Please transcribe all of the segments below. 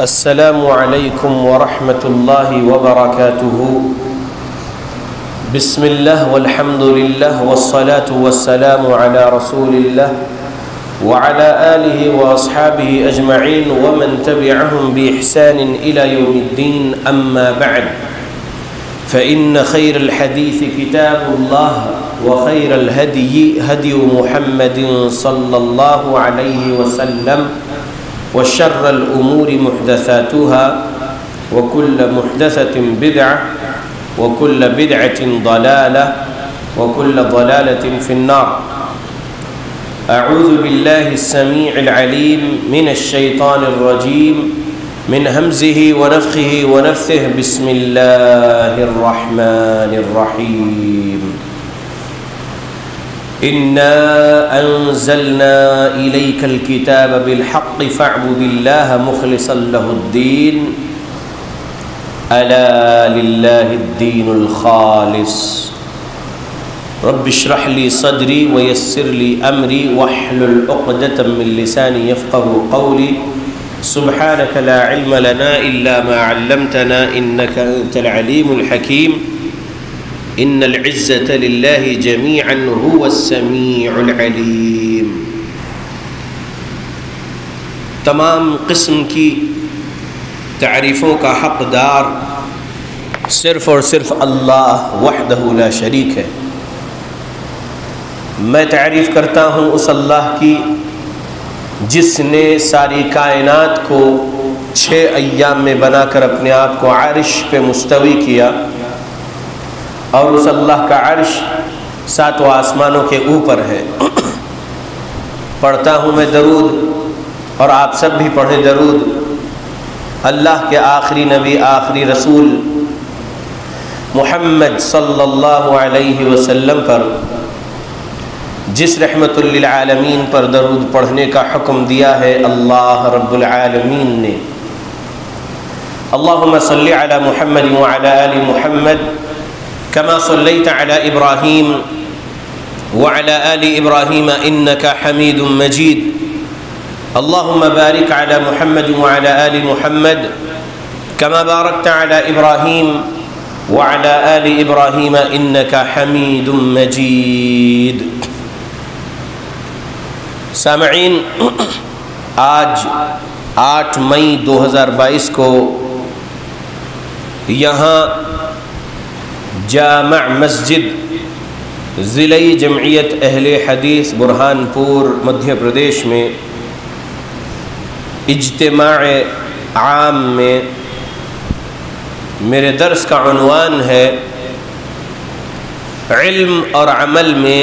السلام علیکم ورحمۃ اللہ وبرکاتہ۔ بسم اللہ والحمد للہ والصلاة والسلام علی رسول اللہ وعلى آلہ واصحابہ اجمعین ومن تبعهم بإحسان إلى يوم الدین اما بعد فإن خیر الحدیث کتاب اللہ وخیر الہدی ہدی محمد صلی اللہ علیہ وسلم وشر الأمور محدثاتها وكل محدثة بدعة وكل بدعة ضلالة وكل ضلالة في النار۔ أعوذ بالله السميع العليم من الشيطان الرجيم من همزه ونفخه ونفثه بسم الله الرحمن الرحيم۔ إنا أنزلنا إليك الكتاب بالحق فاعبد الله مخلصا له الدين ألا لله الدين الخالص۔ رب اشرح لي صدري ويسر لي أمري واحلل عقدة من لساني يفقهوا قولي سبحانك لا علم لنا إلا ما علمتنا إنك أنت العليم الحكيم۔ ان العزت للہ جمیعا هو السمیع العلیم۔ تمام قسم کی تعریفوں کا حقدار صرف اور صرف اللہ وحدہ لا شریک ہے۔ میں تعریف کرتا ہوں اس اللہ کی جس نے ساری کائنات کو 6 ایام میں بنا کر اپنے آپ کو عرش پہ مستوی کیا، اور اس اللہ کا عرش 7 آسمانوں کے اوپر ہے۔ پڑھتا ہوں میں درود، اور آپ سب بھی پڑھیں درود اللہ کے آخری نبی آخری رسول محمد صلی اللہ علیہ وسلم پر، جس رحمت للعالمین پر درود پڑھنے کا حکم دیا ہے اللہ رب العالمین نے۔ اللہم صلی علی محمد وعلی آل محمد كما صليت على إبراهيم وعلى آل إبراهيم إنك حميد مجيد۔ اللهم بارك على محمد وعلى آل محمد كما باركت على إبراهيم وعلى آل إبراهيم إنك حميد مجيد۔ سامعین، آج 8 مئی 2022 کو یہاں جامع مسجد ضلع جمعیت اہل حدیث برہان پور مدھیہ پردیش میں اجتماع عام میں میرے درس کا عنوان ہے علم اور عمل میں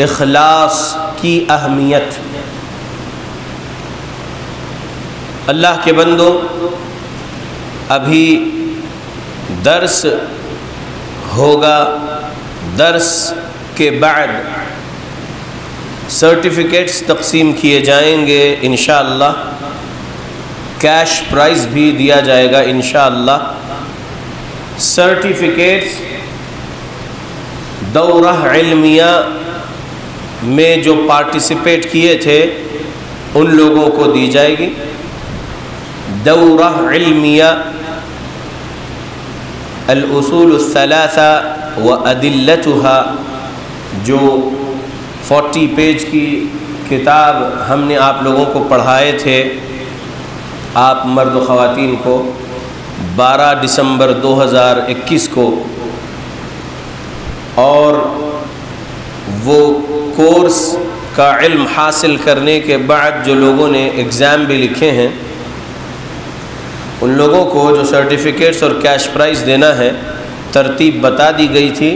اخلاص کی اہمیت۔ اللہ کے بندو، ابھی درس ہوگا، درس کے بعد سرٹیفکیٹس تقسیم کیے جائیں گے انشاءاللہ، کیش پرائز بھی دیا جائے گا انشاءاللہ۔ سرٹیفکیٹس دورہ علمیہ میں جو پارٹیسپیٹ کیے تھے ان لوگوں کو دی جائے گی۔ دورہ علمیہ الاصول الثلاثہ وادلتها، جو 40 پیج کی کتاب ہم نے آپ لوگوں کو پڑھائے تھے، آپ مرد و خواتین کو 12 دسمبر 2021 کو، اور وہ کورس کا علم حاصل کرنے کے بعد جو لوگوں نے ایگزام بھی لکھے ہیں ان لوگوں کو جو سرٹیفکیٹس اور کیش پرائز دینا ہے، ترتیب بتا دی گئی تھی۔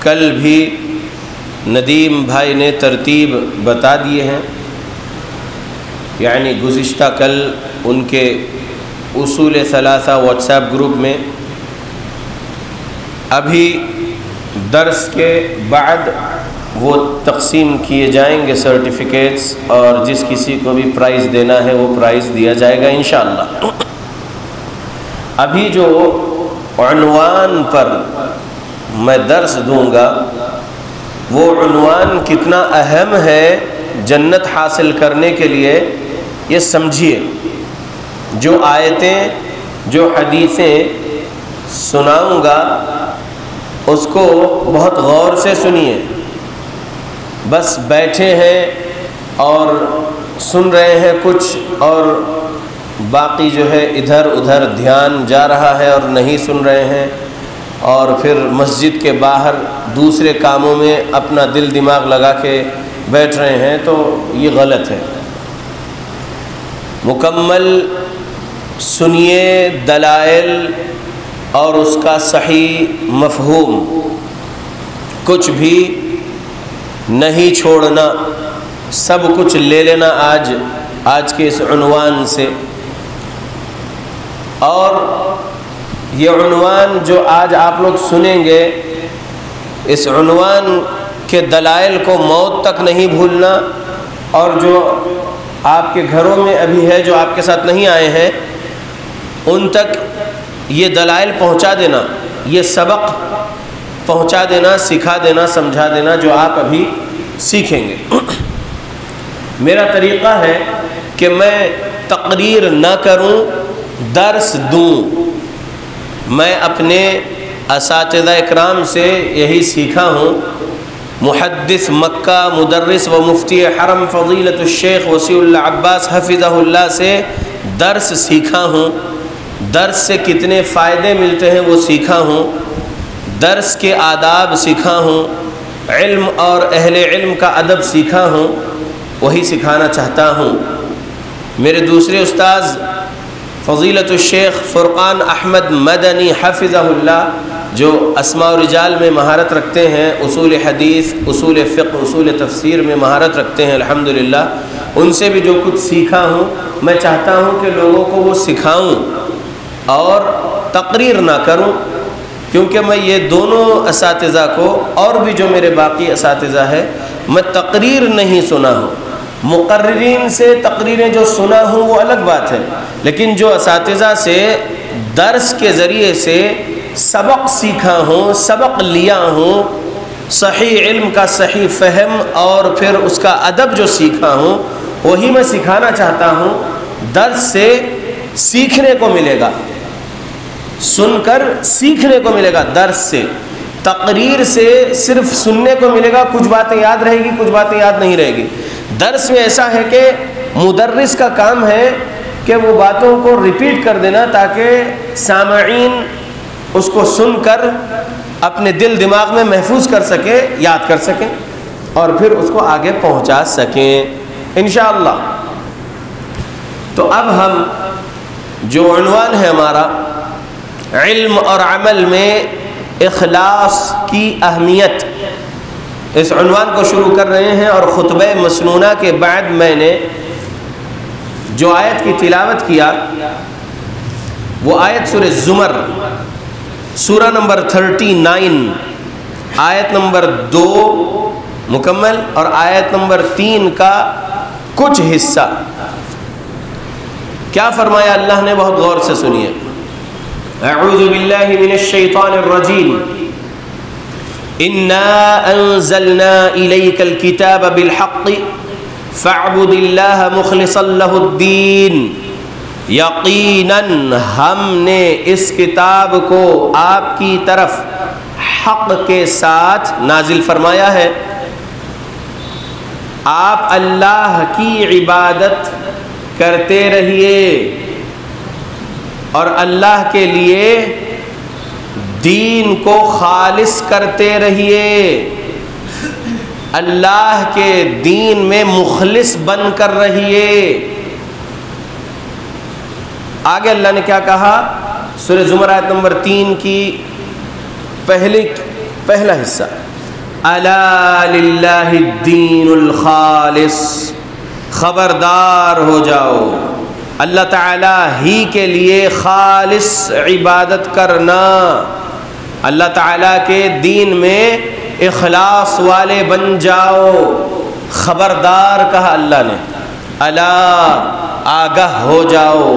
کل بھی ندیم بھائی نے ترتیب بتا دیے ہیں، یعنی گزشتہ کل ان کے اصول ثلاثہ واٹس ایپ گروپ میں۔ ابھی درس کے بعد وہ تقسیم کیے جائیں گے سرٹیفکیٹس، اور جس کسی کو بھی پرائز دینا ہے وہ پرائز دیا جائے گا انشاءاللہ۔ ابھی جو عنوان پر میں درس دوں گا وہ عنوان کتنا اہم ہے جنت حاصل کرنے کے لیے، یہ سمجھیے۔ جو آیتیں جو حدیثیں سناؤں گا اس کو بہت غور سے سنیے. بس بیٹھے ہیں اور سن رہے ہیں کچھ اور باقی جو ہے ادھر ادھر دھیان جا رہا ہے اور نہیں سن رہے ہیں، اور پھر مسجد کے باہر دوسرے کاموں میں اپنا دل دماغ لگا کے بیٹھ رہے ہیں، تو یہ غلط ہے. مکمل سنیے دلائل اور اس کا صحیح مفہوم، کچھ بھی نہیں چھوڑنا، سب کچھ لے لینا آج کے اس عنوان سے. اور یہ عنوان جو آج آپ لوگ سنیں گے، اس عنوان کے دلائل کو موت تک نہیں بھولنا، اور جو آپ کے گھروں میں ابھی ہے جو آپ کے ساتھ نہیں آئے ہیں ان تک یہ دلائل پہنچا دینا، یہ سبق پہنچا دینا، سکھا دینا، سمجھا دینا جو آپ ابھی سیکھیں گے. میرا طریقہ ہے کہ میں تقریر نہ کروں، درس دوں. میں اپنے اساتذہ اکرام سے یہی سیکھا ہوں. محدث مکہ، مدرس و مفتی حرم فضیلت الشیخ وسیع اللہ عباس حفظہ اللہ سے درس سیکھا ہوں. درس سے کتنے فائدے ملتے ہیں وہ سیکھا ہوں. درس کے آداب سیکھا ہوں، علم اور اہل علم کا ادب سیکھا ہوں، وہی سکھانا چاہتا ہوں. میرے دوسرے استاذ فضیلت الشیخ فرقان احمد مدنی حفظہ اللہ، جو اسماء و رجال میں مہارت رکھتے ہیں، اصول حدیث، اصول فقہ، اصول تفسیر میں مہارت رکھتے ہیں الحمدللہ، ان سے بھی جو کچھ سیکھا ہوں میں چاہتا ہوں کہ لوگوں کو وہ سکھاؤں اور تقریر نہ کروں. کیونکہ میں یہ دونوں اساتذہ کو اور بھی جو میرے باقی اساتذہ ہے میں تقریر نہیں سنا ہوں. مقررین سے تقریریں جو سنا ہوں وہ الگ بات ہے، لیکن جو اساتذہ سے درس کے ذریعے سے سبق سیکھا ہوں، سبق لیا ہوں، صحیح علم کا صحیح فہم اور پھر اس کا ادب جو سیکھا ہوں وہی میں سکھانا چاہتا ہوں. درس سے سیکھنے کو ملے گا، سن کر سیکھنے کو ملے گا. درس سے، تقریر سے صرف سننے کو ملے گا، کچھ باتیں یاد رہے گی، کچھ باتیں یاد نہیں رہے گی. درس میں ایسا ہے کہ مدرس کا کام ہے کہ وہ باتوں کو ریپیٹ کر دینا تاکہ سامعین اس کو سن کر اپنے دل دماغ میں محفوظ کر سکے، یاد کر سکیں اور پھر اس کو آگے پہنچا سکیں انشاءاللہ. تو اب ہم جو عنوان ہے ہمارا، علم اور عمل میں اخلاص کی اہمیت، اس عنوان کو شروع کر رہے ہیں. اور خطبہ مسنونہ کے بعد میں نے جو آیت کی تلاوت کیا وہ آیت سورہ زمر، سورہ نمبر 39، آیت نمبر 2 مکمل اور آیت نمبر 3 کا کچھ حصہ. کیا فرمایا اللہ نے؟ بہت غور سے سنیے. اعوذ باللہ من الشیطان الرجیم. انا انزلنا الیک الکتاب بالحق فاعبد اللہ مخلصا لہ الدین. یقیناً ہم نے اس کتاب کو آپ کی طرف حق کے ساتھ نازل فرمایا ہے. آپ اللہ کی عبادت کرتے رہیے اور اللہ کے لیے دین کو خالص کرتے رہیے. اللہ کے دین میں مخلص بن کر رہیے. آگے اللہ نے کیا کہا؟ سورہ زمر آیت نمبر 3 کی پہلا حصہ، الا للہ الدین الخالص. خبردار ہو جاؤ، اللہ تعالیٰ ہی کے لیے خالص عبادت کرنا، اللہ تعالیٰ کے دین میں اخلاص والے بن جاؤ. خبردار کہا اللہ نے، الا آگاہ ہو جاؤ،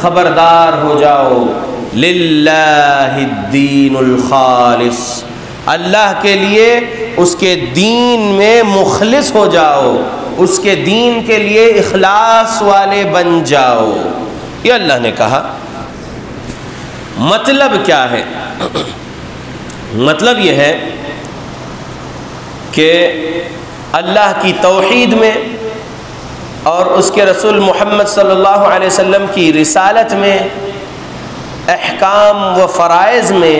خبردار ہو جاؤ. للہ الدین الخالص، اللہ کے لیے اس کے دین میں مخلص ہو جاؤ، اس کے دین کے لیے اخلاص والے بن جاؤ. یہ اللہ نے کہا۔ مطلب کیا ہے؟ مطلب یہ ہے کہ اللہ کی توحید میں اور اس کے رسول محمد صلی اللہ علیہ وسلم کی رسالت میں، احکام و فرائض میں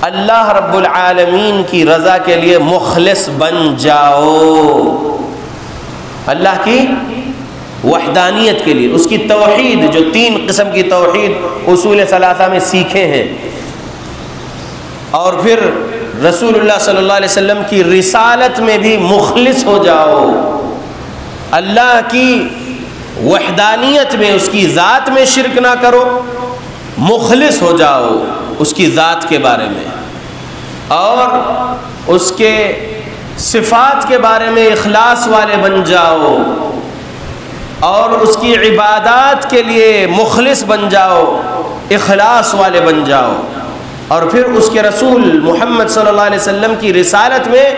اللہ رب العالمین کی رضا کے لیے مخلص بن جاؤ۔ اللہ کی وحدانیت کے لیے، اس کی توحید، جو 3 قسم کی توحید اصول ثلاثہ میں سیکھے ہیں، اور پھر رسول اللہ صلی اللہ علیہ وسلم کی رسالت میں بھی مخلص ہو جاؤ۔ اللہ کی وحدانیت میں، اس کی ذات میں شرک نہ کرو، مخلص ہو جاؤ اس کی ذات کے بارے میں، اور اس کے صفات کے بارے میں اخلاص والے بن جاؤ، اور اس کی عبادات کے لیے مخلص بن جاؤ، اخلاص والے بن جاؤ، اور پھر اس کے رسول محمد صلی اللہ علیہ وسلم کی رسالت میں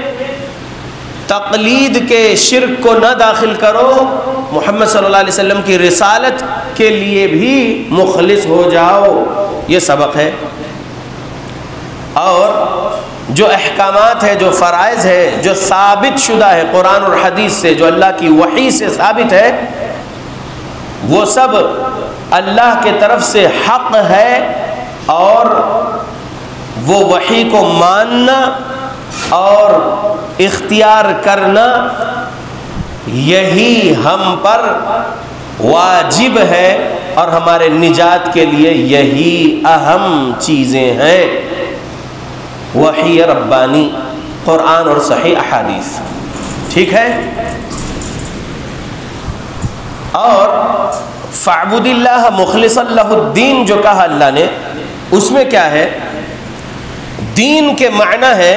تقلید کے شرک کو نہ داخل کرو، محمد صلی اللہ علیہ وسلم کی رسالت کے لیے بھی مخلص ہو جاؤ۔ یہ سبق ہے۔ اور جو احکامات ہے، جو فرائض ہے، جو ثابت شدہ ہے قرآن اور حدیث سے، جو اللہ کی وحی سے ثابت ہے، وہ سب اللہ کے طرف سے حق ہے، اور وہ وحی کو ماننا اور اختیار کرنا یہی ہم پر واجب ہے، اور ہمارے نجات کے لیے یہی اہم چیزیں ہیں۔ وحی ربانی، قرآن اور صحیح احادیث، ٹھیک ہے۔ اور فاعبد اللہ مخلصا لہ الدین جو کہا اللہ نے، اس میں کیا ہے؟ دین کے معنی ہے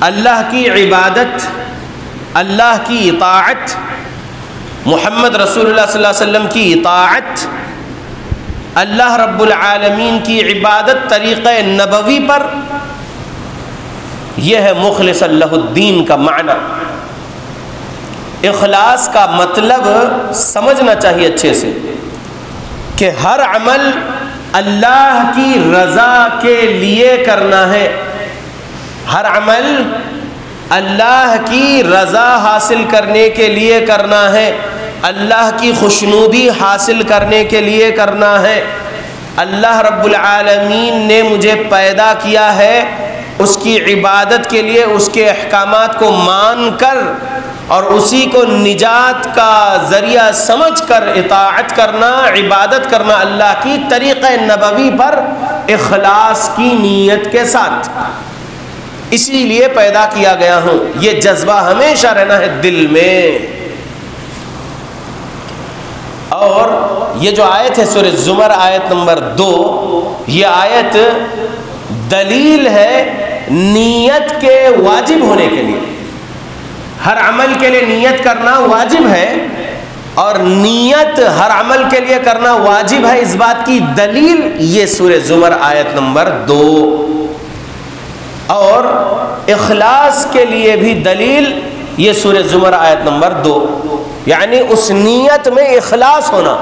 اللہ کی عبادت، اللہ کی اطاعت، محمد رسول اللہ صلی اللہ علیہ وسلم کی اطاعت، اللہ رب العالمین کی عبادت طریقہ نبوی پر، یہ ہے مخلص لہ الدین کا معنی۔ اخلاص کا مطلب سمجھنا چاہیے اچھے سے، کہ ہر عمل اللہ کی رضا کے لیے کرنا ہے، ہر عمل اللہ کی رضا حاصل کرنے کے لیے کرنا ہے، اللہ کی خوشنودی حاصل کرنے کے لیے کرنا ہے۔ اللہ رب العالمین نے مجھے پیدا کیا ہے اس کی عبادت کے لیے، اس کے احکامات کو مان کر اور اسی کو نجات کا ذریعہ سمجھ کر اطاعت کرنا، عبادت کرنا اللہ کی طریقہ نبوی پر اخلاص کی نیت کے ساتھ۔ اسی لیے پیدا کیا گیا ہوں، یہ جذبہ ہمیشہ رہنا ہے دل میں۔ اور یہ جو آیت ہے سورہ زمر آیت نمبر 2، یہ آیت دلیل ہے نیت کے واجب ہونے کے لیے۔ ہر عمل کے لیے نیت کرنا واجب ہے، اور نیت ہر عمل کے لیے کرنا واجب ہے، اس بات کی دلیل یہ سورہ زمر آیت نمبر 2۔ اور اخلاص کے لیے بھی دلیل یہ سورہ زمر آیت نمبر 2، یعنی اس نیت میں اخلاص ہونا۔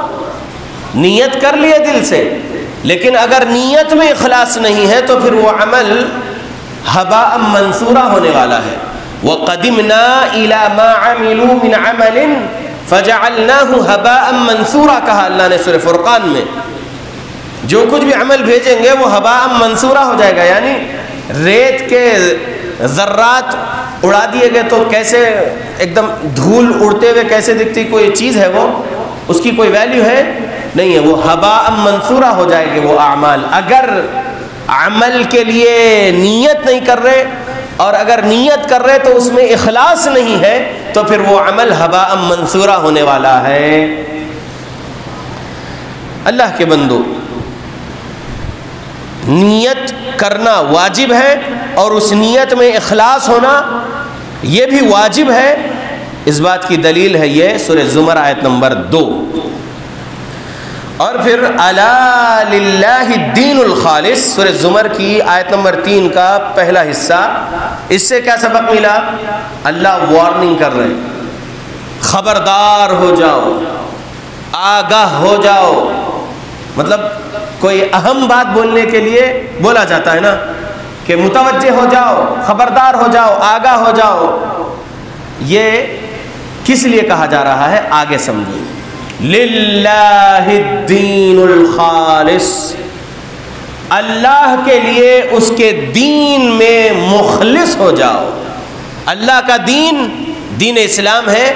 نیت کر لیے دل سے، لیکن اگر نیت میں اخلاص نہیں ہے تو پھر وہ عمل ہباء منثورا ہونے والا ہے۔ وَقَدِمْنَا إِلَى مَا عَمِلُوا مِنْ عَمَلٍ فَجَعَلْنَاهُ هَبَاءً مَنثُورًا، کہا اللہ نے سورہ فرقان میں۔ جو کچھ بھی عمل بھیجیں گے وہ ہباء منثورا ہو جائے گا، یعنی ریت کے ذرات اڑا دیے گئے تو کیسے ایک دم دھول اڑتے ہوئے کیسے دکھتی کوئی چیز ہے، وہ اس کی کوئی ویلیو ہے نہیں ہے، وہ ہباء منثورا ہو جائے گے وہ اعمال۔ اگر عمل کے لیے نیت نہیں کر رہے، اور اگر نیت کر رہے تو اس میں اخلاص نہیں ہے، تو پھر وہ عمل ہباء منثورا ہونے والا ہے۔ اللہ کے بندو، نیت کرنا واجب ہے، اور اس نیت میں اخلاص ہونا یہ بھی واجب ہے۔ اس بات کی دلیل ہے یہ سورہ زمر آیت نمبر 2۔ اور پھر الا للہ الدین الخالص، سورہ زمر کی آیت نمبر 3 کا پہلا حصہ۔ اس سے کیا سبق ملا؟ اللہ وارننگ کر رہے، خبردار ہو جاؤ، آگاہ ہو جاؤ، مطلب کوئی اہم بات بولنے کے لیے بولا جاتا ہے نا کہ متوجہ ہو جاؤ، خبردار ہو جاؤ، آگاہ ہو جاؤ. یہ کس لیے کہا جا رہا ہے آگے سمجھو. للہ الدین الخالص، اللہ کے لیے اس کے دین میں مخلص ہو جاؤ. اللہ کا دین دین اسلام ہے،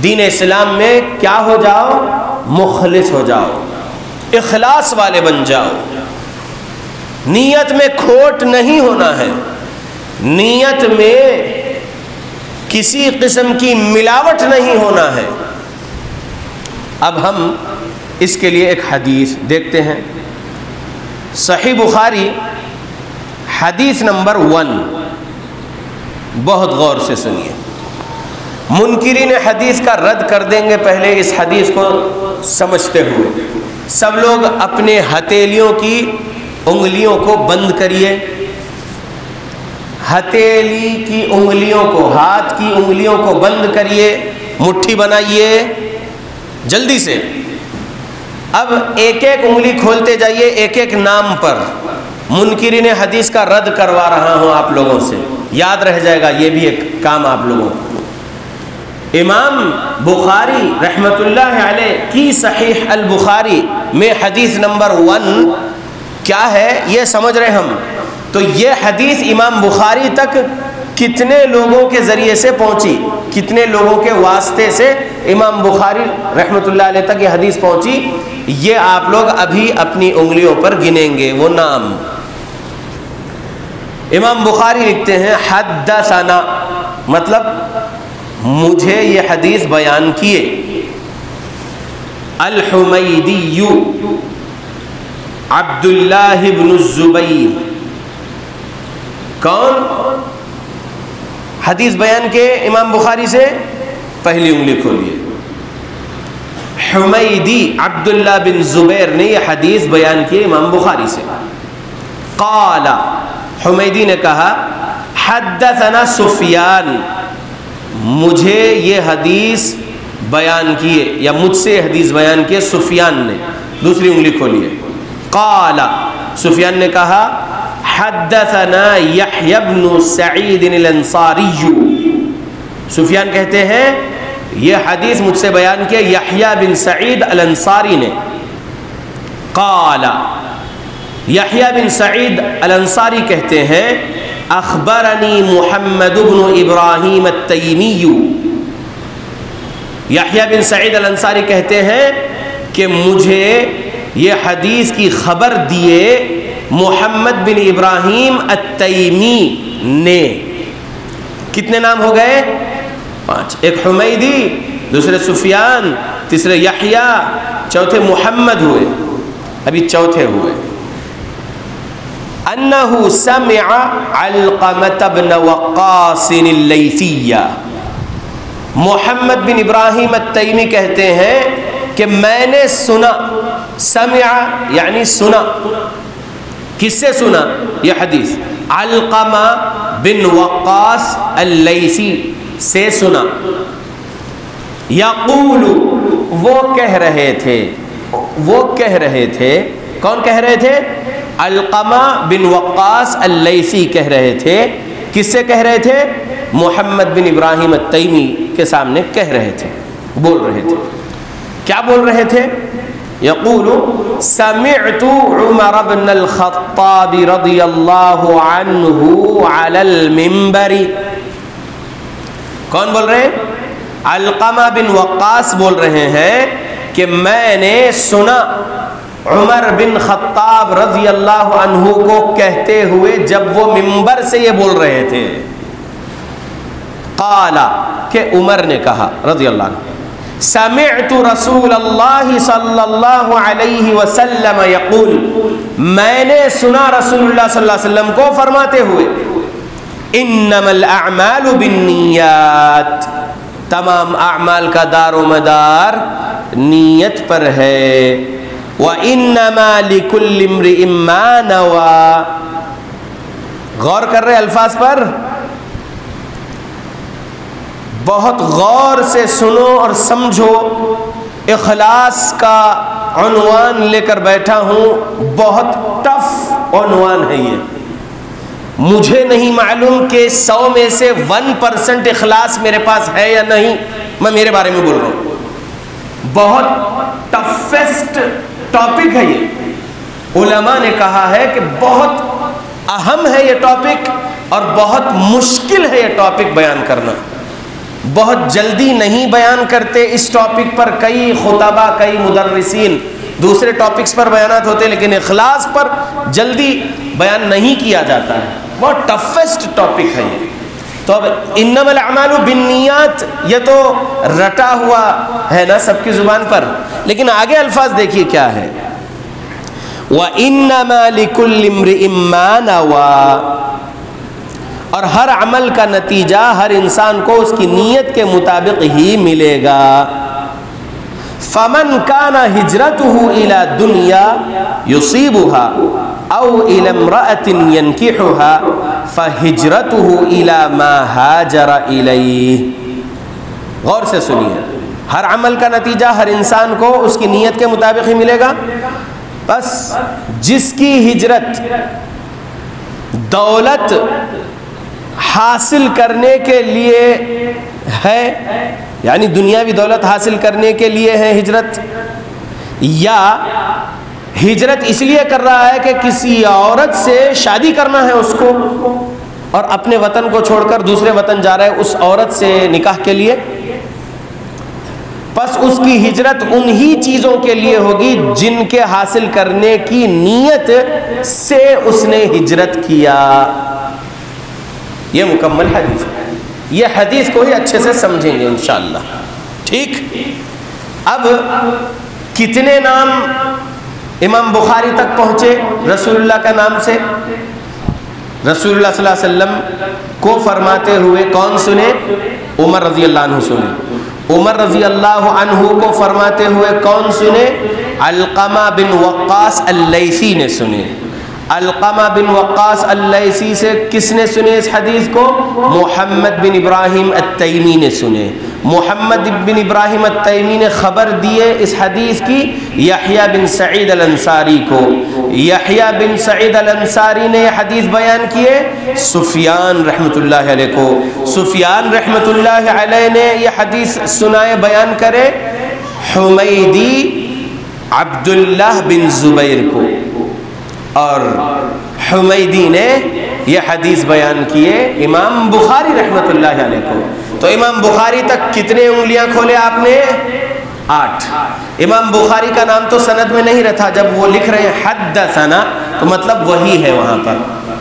دین اسلام میں کیا ہو جاؤ؟ مخلص ہو جاؤ، اخلاص والے بن جاؤ. نیت میں کھوٹ نہیں ہونا ہے، نیت میں کسی قسم کی ملاوٹ نہیں ہونا ہے. اب ہم اس کے لیے ایک حدیث دیکھتے ہیں. صحیح بخاری حدیث نمبر 1، بہت غور سے سنیے. منکرین حدیث کا رد کر دیں گے پہلے اس حدیث کو سمجھتے ہوئے. سب لوگ اپنے ہتھیلیوں کی انگلیوں کو بند کریے. ہتھیلی کی انگلیوں کو، ہاتھ کی انگلیوں کو بند کریے، مٹھی بنائیے جلدی سے. اب ایک ایک انگلی کھولتے جائیے ایک ایک نام پر. منکرین حدیث کا رد کروا رہا ہوں آپ لوگوں سے، یاد رہ جائے گا یہ بھی ایک کام آپ لوگوں کو. امام بخاری رحمت اللہ علیہ کی صحیح البخاری میں حدیث نمبر 1 کیا ہے یہ سمجھ رہے ہم. تو یہ حدیث امام بخاری تک کتنے لوگوں کے ذریعے سے پہنچی، کتنے لوگوں کے واسطے سے امام بخاری رحمت اللہ علیہ تک یہ حدیث پہنچی، یہ آپ لوگ ابھی اپنی انگلیوں پر گنیں گے وہ نام. امام بخاری لکھتے ہیں حدثنا، مطلب مجھے یہ حدیث بیان کیے. الحمیدی عبداللہ بن الزبیر. کون حدیث بیان کے امام بخاری سے؟ پہلی انگلی کھولیے. حمیدی عبداللہ بن زبیر نے یہ حدیث بیان کی امام بخاری سے. قال، حمیدی نے کہا حدثنا سفیان، مجھے یہ حدیث بیان کیے یا مجھ سے یہ حدیث بیان کیے سفیان نے. دوسری انگلی کھولیے. قال، سفیان نے کہا حدثنا یحیی بن سعید الانصاری. سفیان کہتے ہیں یہ حدیث مجھ سے بیان کیا یحییٰ بن سعید الانصاری نے. قال، یحییٰ بن سعید الانصاری کہتے ہیں اخبرنی محمد بن ابراہیم التیمی. یحییٰ بن سعید الانصاری کہتے ہیں کہ مجھے یہ حدیث کی خبر دیے محمد بن ابراہیم التیمی نے. کتنے نام ہو گئے؟ 5. ایک حمیدی، دوسرے سفیان، تیسرے یحییٰ، چوتھے محمد ہوئے، ابھی چوتھے ہوئے. انہ سمع علقمۃ بن وقاص اللیثی. محمد بن ابراہیم التیمی کہتے ہیں کہ میں نے سنا، سمع یعنی سنا. کس سے سنا یہ حدیث؟ علقمہ بن وقاص اللیثی سے سنا. یقول، وہ کہہ رہے تھے، وہ کہہ رہے تھے. کون کہہ رہے تھے؟ علقمہ بن وقاص اللیثی کہہ رہے تھے. کس سے کہہ رہے تھے؟ محمد بن ابراہیم التیمی کے سامنے کہہ رہے تھے، بول رہے تھے. کیا بول رہے تھے؟ یقول سمعت عمر بن الخطاب رضی اللہ عنہ علی المنبر. کون بول رہے ہیں؟ علقمہ بن وقاص بول رہے ہیں کہ میں نے سنا عمر بن خطاب رضی اللہ عنہ کو کہتے ہوئے جب وہ منبر سے یہ بول رہے تھے. قال، کہ عمر نے کہا رضی اللہ عنہ، سمعت رسول اللہ صلی اللہ علیہ وسلم یقول، میں نے سنا رسول اللہ صلی اللہ علیہ وسلم کو فرماتے ہوئے انما الاعمال بالنیات، تمام اعمال کا دار و مدار نیت پر ہے. وَإِنَّمَا لِكُلِّ امْرِئٍ مَّا نَوَىٰ. غور کر رہے الفاظ پر؟ بہت غور سے سنو اور سمجھو اخلاص کا عنوان لے کر بیٹھا ہوں. بہت ٹف عنوان ہے یہ. مجھے نہیں معلوم کہ 100 میں سے 1% اخلاص میرے پاس ہے یا نہیں. میں میرے بارے میں بول رہا ہوں. بہت ٹفسٹ ٹاپک ہے یہ. علماء نے کہا ہے کہ بہت اہم ہے یہ ٹاپک اور بہت مشکل ہے یہ ٹاپک بیان کرنا. بہت جلدی نہیں بیان کرتے اس ٹاپک پر. کئی خطبہ، کئی مدرسین دوسرے ٹاپکس پر بیانات ہوتے لیکن اخلاص پر جلدی بیان نہیں کیا جاتا ہے. بہت ٹفسٹ ٹاپک ہے یہ. تو اب انما الاعمال بالنیات یہ تو رٹا ہوا ہے نا سب کی زبان پر، لیکن آگے الفاظ دیکھیے کیا ہے. وَإِنَّمَا لِكُلِّ امْرِئٍ مَّا نَوَىٰ، اور ہر عمل کا نتیجہ ہر انسان کو اس کی نیت کے مطابق ہی ملے گا. فَمَنْ كَانَ هِجْرَتُهُ إِلَى دُنْيَا يُصِيبُهَا أَوْ إِلَى امْرَأَةٍ يَنْكِحُهَا فَهِجْرَتُهُ إِلَى مَا هَاجَرَ إِلَيْهِ. غور سے سنیے. ہر عمل کا نتیجہ ہر انسان کو اس کی نیت کے مطابق ہی ملے گا. بس جس کی ہجرت دولت حاصل کرنے کے لیے ہے، یعنی دنیاوی دولت حاصل کرنے کے لیے ہے ہجرت، یا ہجرت اس لیے کر رہا ہے کہ کسی عورت سے شادی کرنا ہے اس کو اور اپنے وطن کو چھوڑ کر دوسرے وطن جا رہا ہے اس عورت سے نکاح کے لیے، پس اس کی ہجرت انہی چیزوں کے لیے ہوگی جن کے حاصل کرنے کی نیت سے اس نے ہجرت کیا. یہ مکمل حدیث ہے. یہ حدیث کو ہی اچھے سے سمجھیں گے انشاءاللہ. ٹھیک. اب کتنے نام امام بخاری تک پہنچے رسول اللہ کا نام سے؟ رسول اللہ صلی اللہ علیہ وسلم کو فرماتے ہوئے کون سنے؟ عمر رضی اللہ عنہ سنے. عمر رضی اللہ عنہ کو فرماتے ہوئے کون سنے؟ علقمہ بن وقاص اللیثی نے سنے. علقمہ بن وقاص اللیثی سے کس نے سنے اس حدیث کو؟ محمد بن ابراہیم التیمی نے سنے. محمد بن ابراہیم التیمی نے خبر دیے اس حدیث کی یحییٰ بن سعید الانصاری کو. یحییٰ بن سعید الانصاری نے یہ حدیث بیان کیے سفیان رحمۃ اللہ علیہ کو. سفیان رحمۃ اللہ علیہ نے یہ حدیث سنائے بیان کرے حمیدی عبداللہ بن زبیر کو، اور حمیدی نے یہ حدیث بیان کیے امام بخاری رحمۃ اللہ علیہ کو. تو امام بخاری تک کتنے انگلیاں کھولے آپ نے؟ 8. امام بخاری کا نام تو سند میں نہیں رہتا. جب وہ لکھ رہے ہیں حدثنا تو مطلب وہی ہے وہاں پر.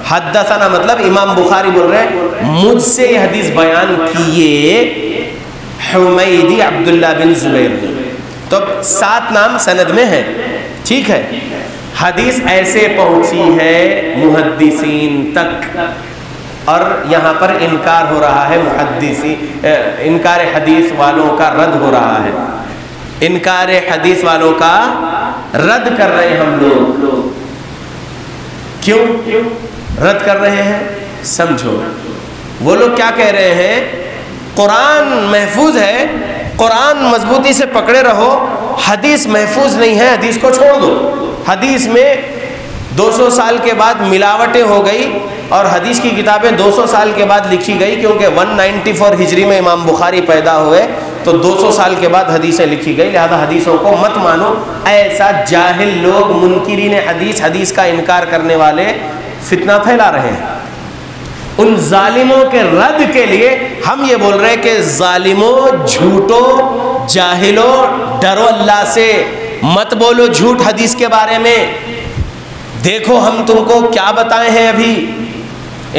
حدثنا مطلب امام بخاری بول رہے ہیں مجھ سے یہ حدیث بیان کیے حمیدی عبداللہ بن زبیر. تو 7 نام سند میں ہیں. ٹھیک ہے. حدیث ایسے پہنچی ہے محدثین تک، اور یہاں پر انکار ہو رہا ہے انکار حدیث والوں کا رد ہو رہا ہے. انکار حدیث والوں کا رد کر رہے ہیں ہم لوگ. کیوں رد کر رہے ہیں؟ سمجھو. وہ لوگ کیا کہہ رہے ہیں؟ قرآن محفوظ ہے، قرآن مضبوطی سے پکڑے رہو، حدیث محفوظ نہیں ہے، حدیث کو چھوڑ دو. حدیث میں 200 سال کے بعد ملاوٹیں ہو گئی اور حدیث کی کتابیں 200 سال کے بعد لکھی گئی، کیونکہ 194 ہجری میں امام بخاری پیدا ہوئے تو 200 سال کے بعد حدیثیں لکھی گئی. لہذا حدیثوں کو مت مانو. ایسا جاہل لوگ منکرین حدیث کا انکار کرنے والے فتنہ پھیلا رہے ہیں. ان ظالموں کے رد کے لیے ہم یہ بول رہے ہیں کہ ظالموں، جھوٹو، جاہلو، ڈرو اللہ سے، مت بولو جھوٹ حدیث کے بارے میں. دیکھو ہم تم کو کیا بتائے ہیں. ابھی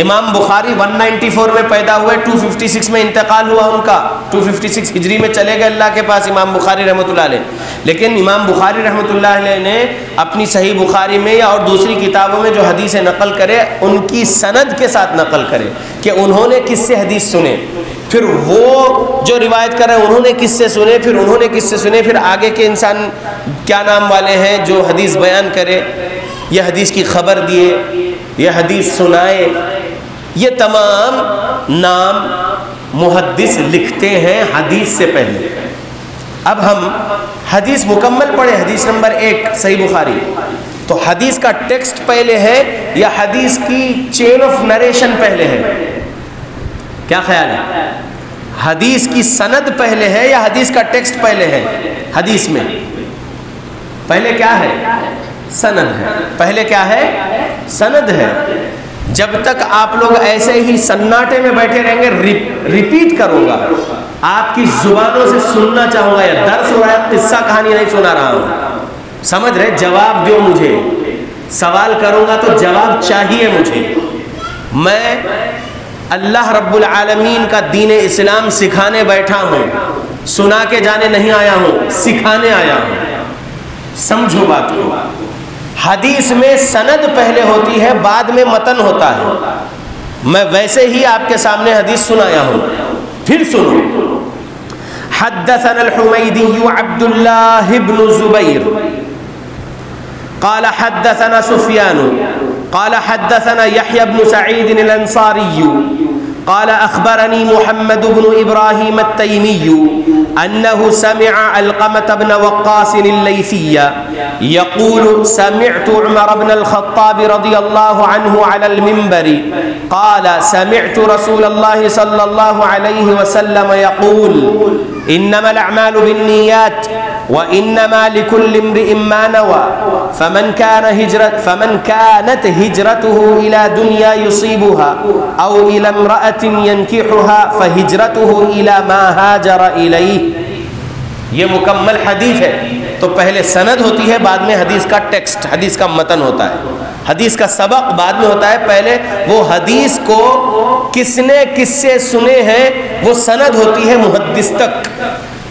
امام بخاری 194 میں پیدا ہوئے، 256 میں انتقال ہوا ان کا، 256 ہجری میں چلے گئے اللہ کے پاس امام بخاری رحمۃ اللہ علیہ. لیکن امام بخاری رحمۃ اللہ علیہ نے اپنی صحیح بخاری میں یا اور دوسری کتابوں میں جو حدیثیں نقل کرے ان کی سند کے ساتھ نقل کرے کہ انہوں نے کس سے حدیث سنے، پھر وہ جو روایت کر رہے ہیں انہوں نے کس سے سنے، پھر انہوں نے کس سے سنے، پھر آگے کے انسان کیا نام والے ہیں جو حدیث بیان کرے، یہ حدیث کی خبر دیے، یہ حدیث سنائے. یہ تمام نام محدث لکھتے ہیں حدیث سے پہلے. اب ہم حدیث مکمل پڑھیں. حدیث نمبر 1 صحیح بخاری. تو حدیث کا ٹیکسٹ پہلے ہے یا حدیث کی چین آف نریشن پہلے ہے؟ کیا خیال ہے؟ حدیث کی سند پہلے ہے یا حدیث کا ٹیکسٹ پہلے ہے؟ حدیث میں پہلے کیا ہے؟ سند ہے. پہلے کیا ہے؟ سند ہے. جب تک آپ لوگ ایسے ہی سناٹے میں بیٹھے رہیں گے، ریپیٹ کروں گا، آپ کی زبانوں سے سننا چاہوں گا. یا درس ہو رہا ہے، قصہ کہانی نہیں سنا رہا ہوں، سمجھ رہے؟ جواب دو مجھے. سوال کروں گا تو جواب چاہیے مجھے. میں اللہ رب العالمین کا دین اسلام سکھانے بیٹھا ہوں، سنا کے جانے نہیں آیا ہوں، سکھانے آیا ہوں. سمجھو بات کو. حدیث میں سند پہلے ہوتی ہے، بعد میں متن ہوتا ہے. میں ویسے ہی آپ کے سامنے حدیث سنایا ہوں. پھر سنو. حدثنا الحمیدی عبد اللہ بن زبیر قال حدثنا سفیان قال حدثنا يحيى بن سعيد الأنصاري قال أخبرني محمد بن إبراهيم التيمي أنه سمع علقمة بن وقاص الليثي يقول سمعت عمر بن الخطاب رضي الله عنه على المنبر قال سمعت رسول الله صلى الله عليه وسلم يقول إنما الأعمال بالنيات وإنما لكل امرئ ما نوى فمن كانت هجرته إلى دنيا يصيبها أو إلى امرأة ينكحها فهجرته إلى ما هاجر إليه. یہ مکمل حدیث ہے. تو پہلے سند ہوتی ہے، بعد میں حدیث کا ٹیکسٹ، حدیث کا متن ہوتا ہے. حدیث کا سبق بعد میں ہوتا ہے. پہلے وہ حدیث کو کس نے کس سے سنے ہیں وہ سند ہوتی ہے محدث تک.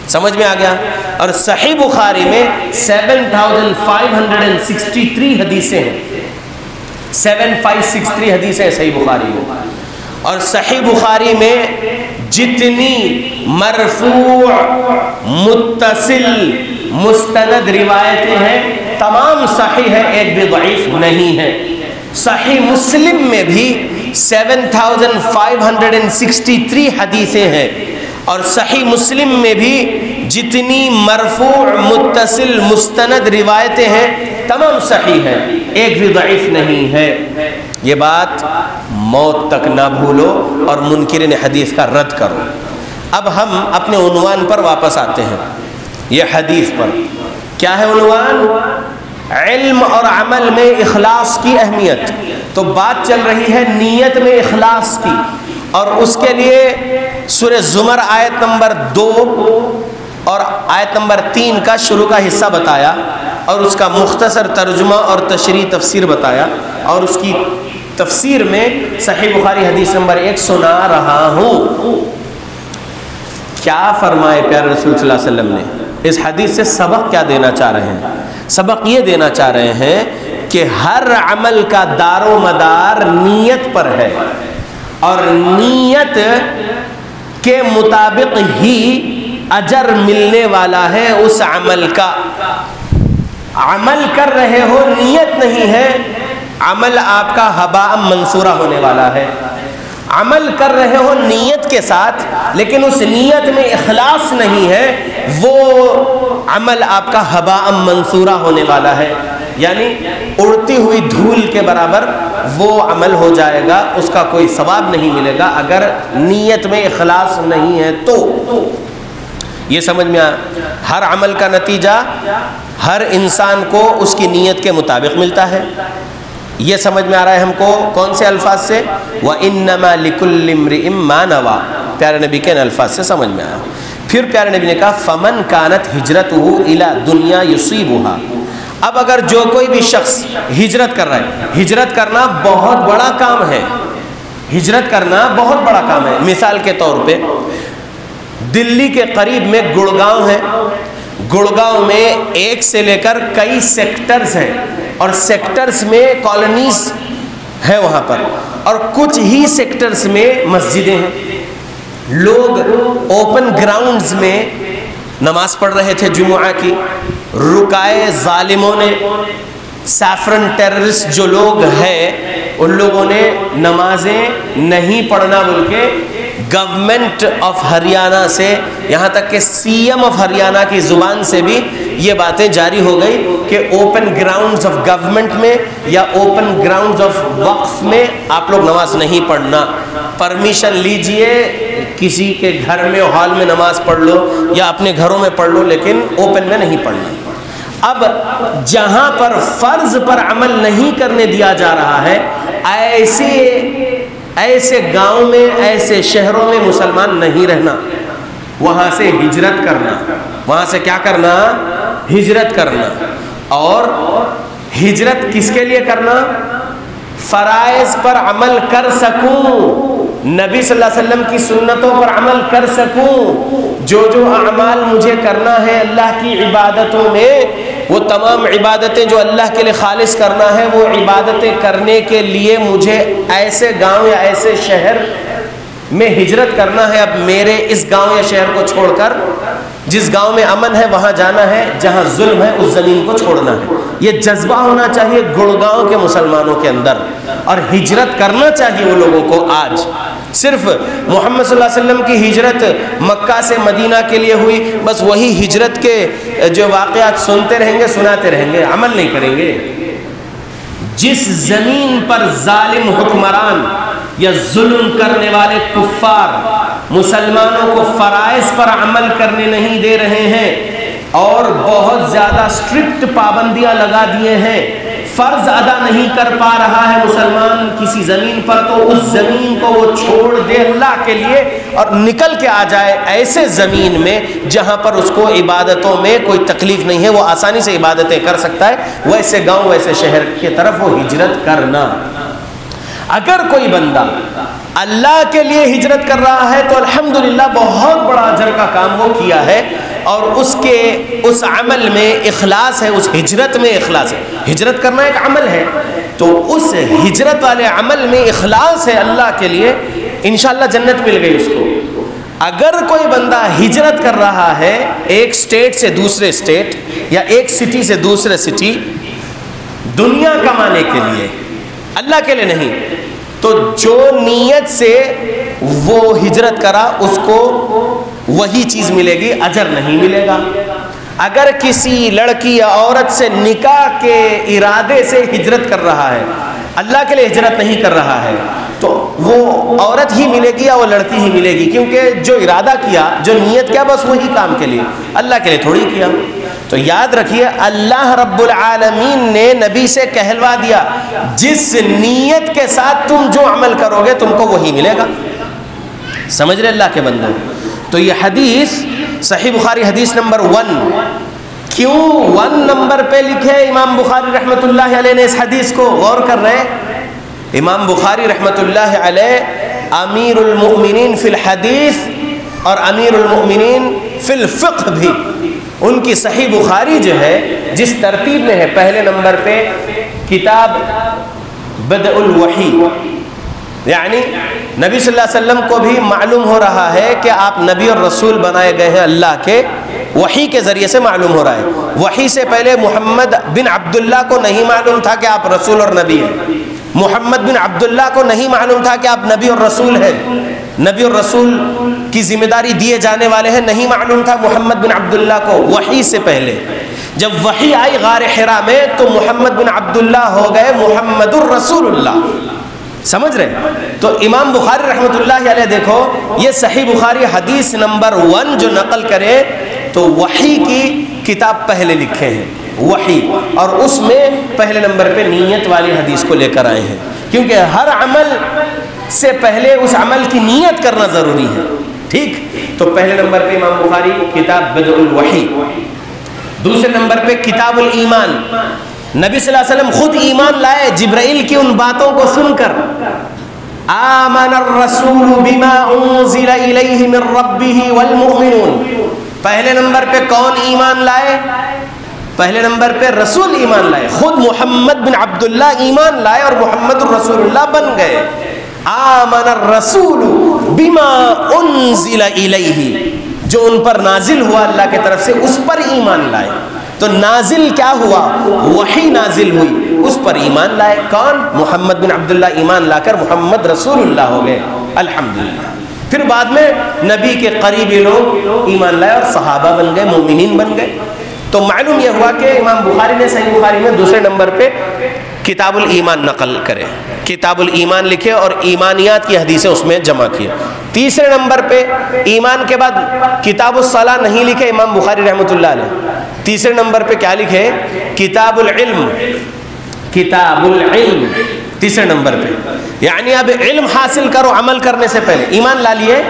سمجھ میں آ گیا؟ اور صحیح بخاری میں 7563 حدیثیں ہیں. 7563 حدیثیں ہیں صحیح بخاری میں. اور صحیح بخاری میں جتنی مرفوع، متصل، مستند روایتیں ہیں تمام صحیح ہے، ایک بھی ضعیف نہیں ہے. صحیح مسلم میں بھی 7563 حدیثیں ہیں. اور صحیح مسلم میں بھی جتنی مرفوع، متصل، مستند روایتیں ہیں تمام صحیح ہیں، ایک بھی ضعیف نہیں ہے. یہ بات موت تک نہ بھولو اور منکرین حدیث کا رد کرو. اب ہم اپنے عنوان پر واپس آتے ہیں. یہ حدیث پر کیا ہے عنوان؟ علم اور عمل میں اخلاص کی اہمیت. تو بات چل رہی ہے نیت میں اخلاص کی، اور اس کے لیے سورہ زمر آیت نمبر 2 اور آیت نمبر 3 کا شروع کا حصہ بتایا، اور اس کا مختصر ترجمہ اور تشریح تفسیر بتایا، اور اس کی تفسیر میں صحیح بخاری حدیث نمبر 1 سنا رہا ہوں. کیا فرمائے پیارے رسول صلی اللہ علیہ وسلم نے؟ اس حدیث سے سبق کیا دینا چاہ رہے ہیں؟ سبق یہ دینا چاہ رہے ہیں کہ ہر عمل کا دار و مدار نیت پر ہے، اور نیت کے مطابق ہی اجر ملنے والا ہے اس عمل کا. عمل کر رہے ہو، نیت نہیں ہے، عمل آپ کا ہباء منصورہ ہونے والا ہے. عمل کر رہے ہو نیت کے ساتھ، لیکن اس نیت میں اخلاص نہیں ہے، وہ عمل آپ کا ہباء منصورہ ہونے والا ہے. یعنی اڑتی ہوئی دھول کے برابر وہ عمل ہو جائے گا، اس کا کوئی ثواب نہیں ملے گا اگر نیت میں اخلاص نہیں ہے تو. یہ سمجھ میں ہر عمل کا نتیجہ ہر انسان کو اس کی نیت کے مطابق ملتا ہے. یہ سمجھ میں آ رہا ہے ہم کو کون سے الفاظ سے؟ وَإِنَّمَا لِكُلِّ امْرِئٍ مَّا نَوَىٰ. پیارے نبی کے الفاظ سے سمجھ میں آیا. پھر پیارے نبی نے کہا فَمَنْ كَانَتْ هِجْرَتُهُ إِلَى دُنْيَا يُصِيبُهَا. اب اگر جو کوئی بھی شخص ہجرت کر رہا ہے، ہجرت کرنا بہت بڑا کام ہے. ہجرت کرنا بہت بڑا کام ہے. مثال کے طور پہ دلی کے قریب میں گڑگاؤں ہے. گڑگاؤں میں ایک سے لے کر کئی سیکٹرز ہیں، اور سیکٹرز میں کالونیز ہے وہاں پر، اور کچھ ہی سیکٹرز میں مسجدیں ہیں. لوگ اوپن گراؤنڈز میں نماز پڑھ رہے تھے جمعہ کی. رکائے ظالموں نے، سیفرن ٹیررسٹ جو لوگ ہیں، ان لوگوں نے نمازیں نہیں پڑھنا بول کے گورنمنٹ آف ہریانہ سے یہاں تک کہ سی ایم آف ہریانہ کی زبان سے بھی یہ باتیں جاری ہو گئی کہ اوپن گراؤنڈز آف گورنمنٹ میں یا اوپن گراؤنڈز آف وقف میں آپ لوگ نماز نہیں پڑھنا. پرمیشن لیجئے, کسی کے گھر میں ہال میں نماز پڑھ لو یا اپنے گھروں میں پڑھ لو, لیکن اوپن میں نہیں پڑھنا. اب جہاں پر فرض پر عمل نہیں کرنے دیا جا رہا ہے, ایسے گاؤں میں, ایسے شہروں میں مسلمان نہیں رہنا, وہاں سے ہجرت کرنا. وہاں سے کیا کرنا؟ ہجرت کرنا. اور ہجرت کس کے لیے کرنا؟ فرائض پر عمل کر سکوں, نبی صلی اللہ علیہ وسلم کی سنتوں پر عمل کر سکوں. جو اعمال مجھے کرنا ہے اللہ کی عبادتوں میں, وہ تمام عبادتیں جو اللہ کے لیے خالص کرنا ہے, وہ عبادتیں کرنے کے لیے مجھے ایسے گاؤں یا ایسے شہر میں ہجرت کرنا ہے. اب میرے اس گاؤں یا شہر کو چھوڑ کر جس گاؤں میں امن ہے وہاں جانا ہے, جہاں ظلم ہے اس زمین کو چھوڑنا ہے. یہ جذبہ ہونا چاہیے گڑگاؤں کے مسلمانوں کے اندر, اور ہجرت کرنا چاہیے وہ لوگوں کو. آج صرف محمد صلی اللہ علیہ وسلم کی ہجرت مکہ سے مدینہ کے لیے ہوئی, بس وہی ہجرت کے جو واقعات سنتے رہیں گے, سناتے رہیں گے, عمل نہیں کریں گے. جس زمین پر ظالم حکمران یا ظلم کرنے والے کفار مسلمانوں کو فرائض پر عمل کرنے نہیں دے رہے ہیں اور بہت زیادہ اسٹرکٹ پابندیاں لگا دیے ہیں, فرض ادا نہیں کر پا رہا ہے مسلمان کسی زمین پر, تو اس زمین کو وہ چھوڑ دے اللہ کے لیے اور نکل کے آ جائے ایسے زمین میں جہاں پر اس کو عبادتوں میں کوئی تکلیف نہیں ہے, وہ آسانی سے عبادتیں کر سکتا ہے. ویسے گاؤں, ویسے شہر کی طرف وہ ہجرت کرنا. اگر کوئی بندہ اللہ کے لیے ہجرت کر رہا ہے تو الحمدللہ بہت بڑا اجر کا کام وہ کیا ہے, اور اس عمل میں اخلاص ہے, اس ہجرت میں اخلاص ہے. ہجرت کرنا ایک عمل ہے, تو اس ہجرت والے عمل میں اخلاص ہے اللہ کے لیے, انشاءاللہ جنت مل گئی اس کو. اگر کوئی بندہ ہجرت کر رہا ہے ایک سٹیٹ سے دوسرے سٹیٹ یا ایک سٹی سے دوسرے سٹی, دنیا کمانے کے لیے, اللہ کے لیے نہیں, تو جو نیت سے وہ ہجرت کرا اس کو وہی چیز ملے گی, اجر نہیں ملے گا. اگر کسی لڑکی یا عورت سے نکاح کے ارادے سے ہجرت کر رہا ہے, اللہ کے لیے ہجرت نہیں کر رہا ہے, تو وہ عورت ہی ملے گی یا وہ لڑکی ہی ملے گی, کیونکہ جو ارادہ کیا, جو نیت کیا, بس وہی کام کے لیے, اللہ کے لیے تھوڑی کیا. تو یاد رکھیے اللہ رب العالمین نے نبی سے کہلوا دیا, جس نیت کے ساتھ تم جو عمل کرو گے تم کو وہی ملے گا. سمجھ رہے اللہ کے بندے؟ تو یہ حدیث صحیح بخاری حدیث نمبر 1. کیوں 1 نمبر پہ لکھے امام بخاری رحمۃ اللہ علیہ نے اس حدیث کو؟ غور کر رہے امام بخاری رحمۃ اللہ علیہ امیر المؤمنین فی الحدیث اور امیر المؤمنین فی الفقہ بھی. ان کی صحیح بخاری جو ہے جس ترتیب میں ہے, پہلے نمبر پہ کتاب بدء الوحی, یعنی نبی صلی اللہ علیہ وسلم کو بھی معلوم ہو رہا ہے کہ آپ نبی اور رسول بنائے گئے ہیں اللہ کے, وحی کے ذریعے سے معلوم ہو رہا ہے. وحی سے پہلے محمد بن عبداللہ کو نہیں معلوم تھا کہ آپ رسول اور نبی ہیں. محمد بن عبداللہ کو نہیں معلوم تھا کہ آپ نبی اور رسول ہیں, نبی اور رسول کی ذمہ داری دیے جانے والے ہیں, نہیں معلوم تھا محمد بن عبداللہ کو وحی سے پہلے. جب وحی آئی غار حرا میں تو محمد بن عبداللہ ہو گئے محمد الرسول اللہ. سمجھ رہے؟ تو امام بخاری رحمۃ اللہ علیہ دیکھو, یہ صحیح بخاری حدیث نمبر 1 جو نقل کرے تو وحی کی کتاب پہلے لکھے ہیں, وحی, اور اس میں پہلے نمبر پہ نیت والی حدیث کو لے کر آئے ہیں, کیونکہ ہر عمل سے پہلے اس عمل کی نیت کرنا ضروری ہے. ٹھیک, تو پہلے نمبر پہ امام بخاری کتاب بدء الوحی. دوسرے نمبر پہ کتاب الایمان, نبی صلی اللہ علیہ وسلم خود ایمان لائے جبرائیل کی ان باتوں کو سن کر. آمن الرسول بما انزل الیہ من ربہ والمؤمنون. پہلے نمبر پہ کون ایمان لائے؟ پہلے نمبر پہ رسول ایمان لائے, خود محمد بن عبداللہ ایمان لائے اور محمد الرسول اللہ بن گئے. آمن الرسول بما انزل الیہ, جو ان پر نازل ہوا اللہ کی طرف سے اس پر ایمان لائے. تو نازل کیا ہوا؟ وحی نازل ہوئی, اس پر ایمان لائے. کون؟ محمد بن عبداللہ ایمان لا کر محمد رسول اللہ ہو گئے. الحمدللہ. پھر بعد میں نبی کے قریبی لوگ ایمان لائے اور صحابہ بن گئے، مومنین بن گئے۔ تو معلوم یہ ہوا کہ امام بخاری نے صحیح بخاری میں دوسرے نمبر پہ کتاب الایمان نقل کرے، کتاب الایمان لکھے اور ایمانیات کی حدیثیں اس میں جمع کیے۔ تیسرے نمبر پہ ایمان کے بعد کتاب الصلاۃ نہیں لکھے امام بخاری رحمۃ اللہ علیہ، تیسرے نمبر پہ کیا لکھے؟ کتاب العلم، کتاب العلم تیسرے نمبر پہ۔ یعنی اب علم حاصل کرو عمل کرنے سے پہلے، ایمان لا لیے،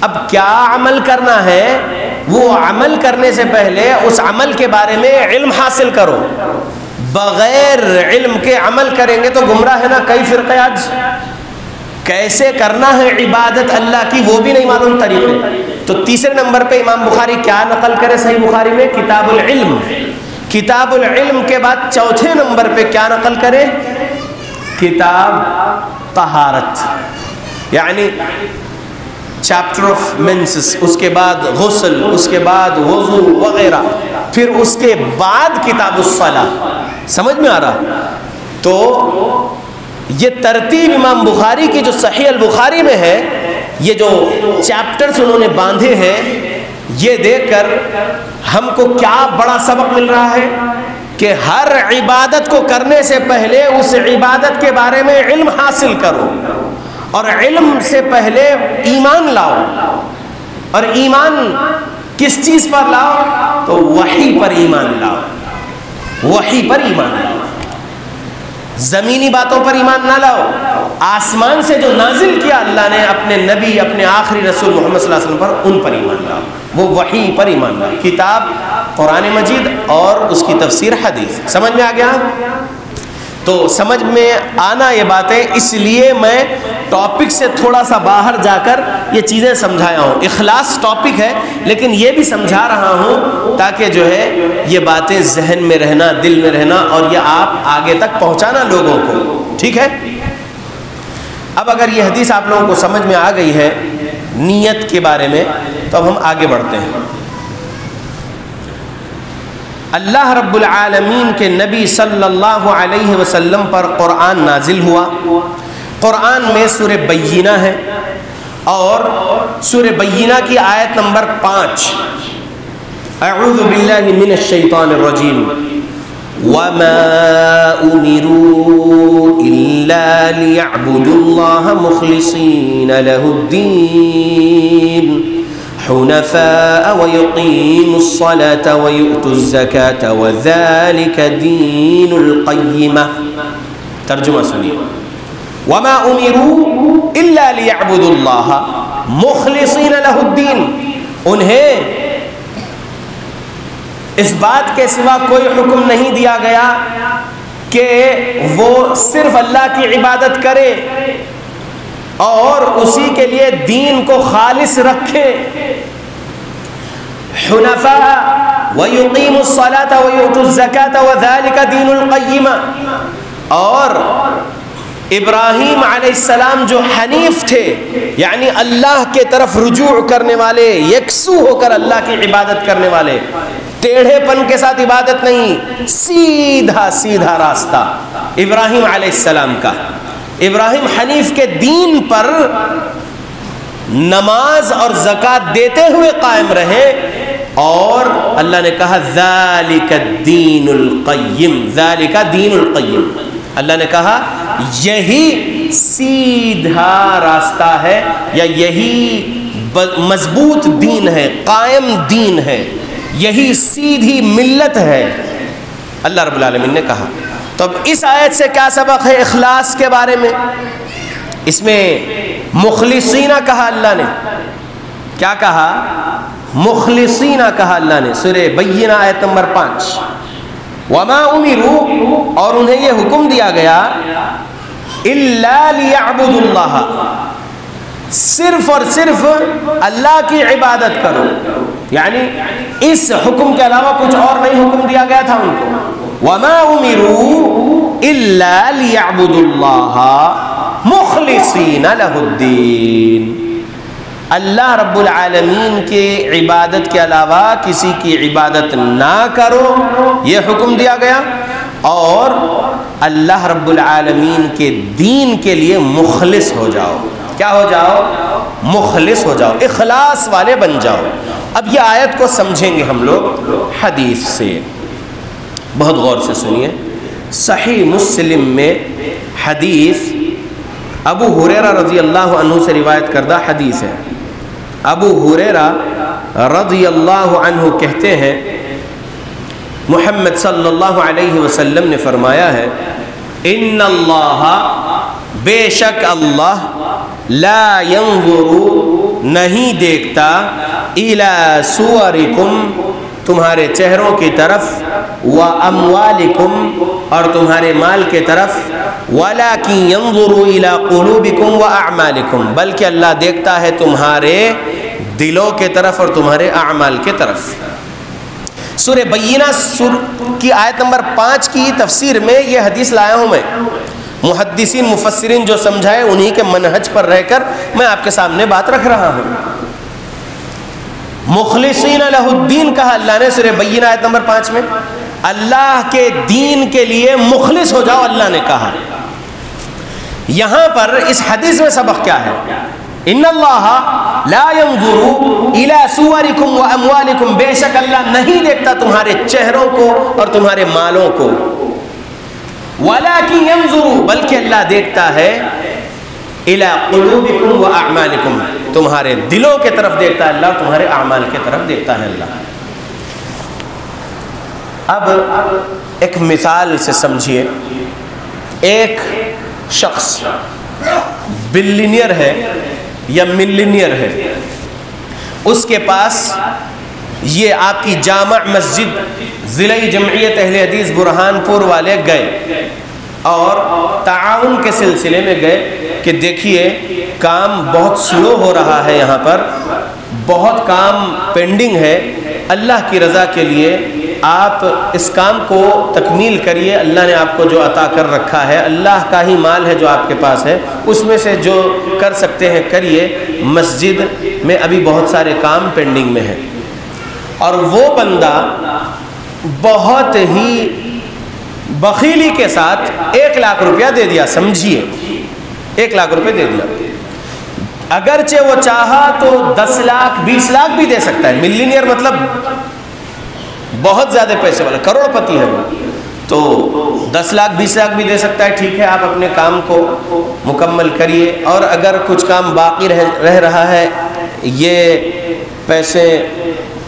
اب کیا عمل کرنا ہے وہ عمل کرنے سے پہلے اس عمل کے بارے میں علم حاصل کرو۔ بغیر علم کے عمل کریں گے تو گمراہ ہے نا کئی فرقے آج۔ کیسے کرنا ہے عبادت اللہ کی وہ بھی نہیں معلوم طریقے۔ تو تیسرے نمبر پہ امام بخاری کیا نقل کرے صحیح بخاری میں؟ کتاب العلم۔ کتاب العلم کے بعد چوتھے نمبر پہ کیا نقل کرے؟ کتاب طہارت، یعنی چیپٹر آف مینسس، اس کے بعد غسل، اس کے بعد وضو وغیرہ، پھر اس کے بعد کتاب الصلاۃ۔ سمجھ میں آ رہا؟ تو یہ ترتیب امام بخاری کی جو صحیح البخاری میں ہے، یہ جو چیپٹرز انہوں نے باندھے ہیں، یہ دیکھ کر ہم کو کیا بڑا سبق مل رہا ہے کہ ہر عبادت کو کرنے سے پہلے اس عبادت کے بارے میں علم حاصل کرو، اور علم سے پہلے ایمان لاؤ۔ اور ایمان کس چیز پر لاؤ؟ تو وحی پر ایمان لاؤ، وحی پر ایمان لاؤ، زمینی باتوں پر ایمان نہ لاؤ۔ آسمان سے جو نازل کیا اللہ نے اپنے نبی، اپنے آخری رسول محمد صلی اللہ علیہ وسلم پر، ان پر ایمان لاؤ، وہ وحی پر ایمان لاؤ، کتاب قرآن مجید اور اس کی تفسیر حدیث۔ سمجھ میں آ گیا؟ تو سمجھ میں آنا یہ باتیں، اس لیے میں ٹاپک سے تھوڑا سا باہر جا کر یہ چیزیں سمجھایا ہوں۔ اخلاص ٹاپک ہے لیکن یہ بھی سمجھا رہا ہوں تاکہ جو ہے یہ باتیں ذہن میں رہنا، دل میں رہنا، اور یہ آپ آگے تک پہنچانا لوگوں کو، ٹھیک ہے؟ اب اگر یہ حدیث آپ لوگوں کو سمجھ میں آ گئی ہے نیت کے بارے میں، تو اب ہم آگے بڑھتے ہیں۔ اللہ رب العالمین کے نبی صلی اللہ علیہ وسلم پر قرآن نازل ہوا۔ قرآن میں سورہ بینہ ہے، اور سورہ بینہ کی آیت نمبر 5، اعوذ باللہ من الشیطان الرجیم، وَمَا أُمِرُوا إِلَّا لِيَعْبُدُوا اللَّهَ مُخْلِصِينَ لَهُ الدِّينَ حنفاء ويقيموا الصلاة ويؤتوا الزكاة وذلك دين القيمة۔ ترجمہ سنیے، وما امروا الا ليعبدوا الله مخلصين له الدين، انہیں اس بات کے سوا کوئی حکم نہیں دیا گیا کہ وہ صرف اللہ کی عبادت کرے اور اسی کے لیے دین کو خالص رکھے۔ حنفاء ويقيموا الصلاة ويؤتوا الزكاة وذلك دين القيمة، اور ابراہیم علیہ السلام جو حنیف تھے، یعنی اللہ کے طرف رجوع کرنے والے، یکسو ہو کر اللہ کی عبادت کرنے والے، ٹیڑھے پن کے ساتھ عبادت نہیں، سیدھا سیدھا راستہ ابراہیم علیہ السلام کا۔ ابراہیم حنیف کے دین پر نماز اور زکوٰۃ دیتے ہوئے قائم رہے، اور اللہ نے کہا ذالک الدین القیم، ذالک دین القیم، اللہ نے کہا یہی سیدھا راستہ ہے، یا یہی مضبوط دین ہے، قائم دین ہے، یہی سیدھی ملت ہے، اللہ رب العالمین نے کہا۔ تو اب اس آیت سے کیا سبق ہے اخلاص کے بارے میں؟ اس میں مخلصین کہا اللہ نے، کیا کہا؟ مخلصین کہا اللہ نے، سورہ بینہ آیت نمبر 5، وما امروا، اور انہیں یہ حکم دیا گیا، الا لیعبدوا اللہ، صرف اور صرف اللہ کی عبادت کرو، یعنی اس حکم کے علاوہ کچھ اور نہیں حکم دیا گیا تھا ان کو۔ وما امروا الا لیعبدوا اللہ مخلصین لہ الدین، اللہ رب العالمین کے عبادت کے علاوہ کسی کی عبادت نہ کرو، یہ حکم دیا گیا، اور اللہ رب العالمین کے دین کے لیے مخلص ہو جاؤ۔ کیا ہو جاؤ؟ مخلص ہو جاؤ، اخلاص والے بن جاؤ۔ اب یہ آیت کو سمجھیں گے ہم لوگ حدیث سے، بہت غور سے سنیے۔ صحیح مسلم میں حدیث ابو ہریرہ رضی اللہ عنہ سے روایت کردہ حدیث ہے۔ ابو ہریرہ رضی اللہ عنہ کہتے ہیں محمد صلی اللہ علیہ وسلم نے فرمایا ہے، ان اللہ، بے شک اللہ، لا ينظر، نہیں دیکھتا، الی صورکم، تمہارے چہروں کی طرف، واموالکم، اور تمہارے مال کی طرف، ولکن ينظر الی قلوبکم واعمالکم، بلکہ اللہ دیکھتا ہے تمہارے دلوں کے طرف اور تمہارے اعمال کے طرف۔ سورہ بینہ کی آیت نمبر 5 کی تفسیر میں یہ حدیث لایا ہوں میں، محدثین مفسرین جو سمجھائے انہی کے منہج پر رہ کر میں آپ کے سامنے بات رکھ رہا ہوں۔ مخلصین لہ الدین کہا اللہ نے سورہ بینہ آیت نمبر 5 میں، اللہ کے دین کے لیے مخلص ہو جاؤ اللہ نے کہا۔ یہاں پر اس حدیث میں سبق کیا ہے؟ ان اللہ لا ينظر الی صورکم واموالکم، بے شک اللہ نہیں دیکھتا تمہارے چہروں کو اور تمہارے مالوں کو، ولکن ينظر، بلکہ اللہ دیکھتا ہے، الی قلوبکم واعمالکم، تمہارے دلوں کے طرف دیکھتا ہے اللہ، تمہارے اعمال کے طرف دیکھتا ہے اللہ۔ اب ایک مثال سے سمجھیے، ایک شخص بلینئر ہے یا ملینئر ہے، اس کے پاس یہ آپ کی جامع مسجد ضلع جمعیت اہل حدیث برہان پور والے گئے اور تعاون کے سلسلے میں گئے کہ دیکھیے کام بہت سلو ہو رہا ہے، یہاں پر بہت کام پینڈنگ ہے، اللہ کی رضا کے لیے آپ اس کام کو تکمیل کریے، اللہ نے آپ کو جو عطا کر رکھا ہے، اللہ کا ہی مال ہے جو آپ کے پاس ہے، اس میں سے جو کر سکتے ہیں کریے، مسجد میں ابھی بہت سارے کام پینڈنگ میں ہیں۔ اور وہ بندہ بہت ہی بخیلی کے ساتھ 1 لاکھ روپیہ دے دیا، سمجھیے 1 لاکھ روپے دے دیا۔ اگرچہ وہ چاہا تو 10 لاکھ 20 لاکھ بھی دے سکتا ہے، ملینئر مطلب بہت زیادہ پیسے والا، کروڑ پتی ہے وہ، تو 10 لاکھ 20 لاکھ بھی دے سکتا ہے، ٹھیک ہے آپ اپنے کام کو مکمل کریے، اور اگر کچھ کام باقی رہ رہا ہے، یہ پیسے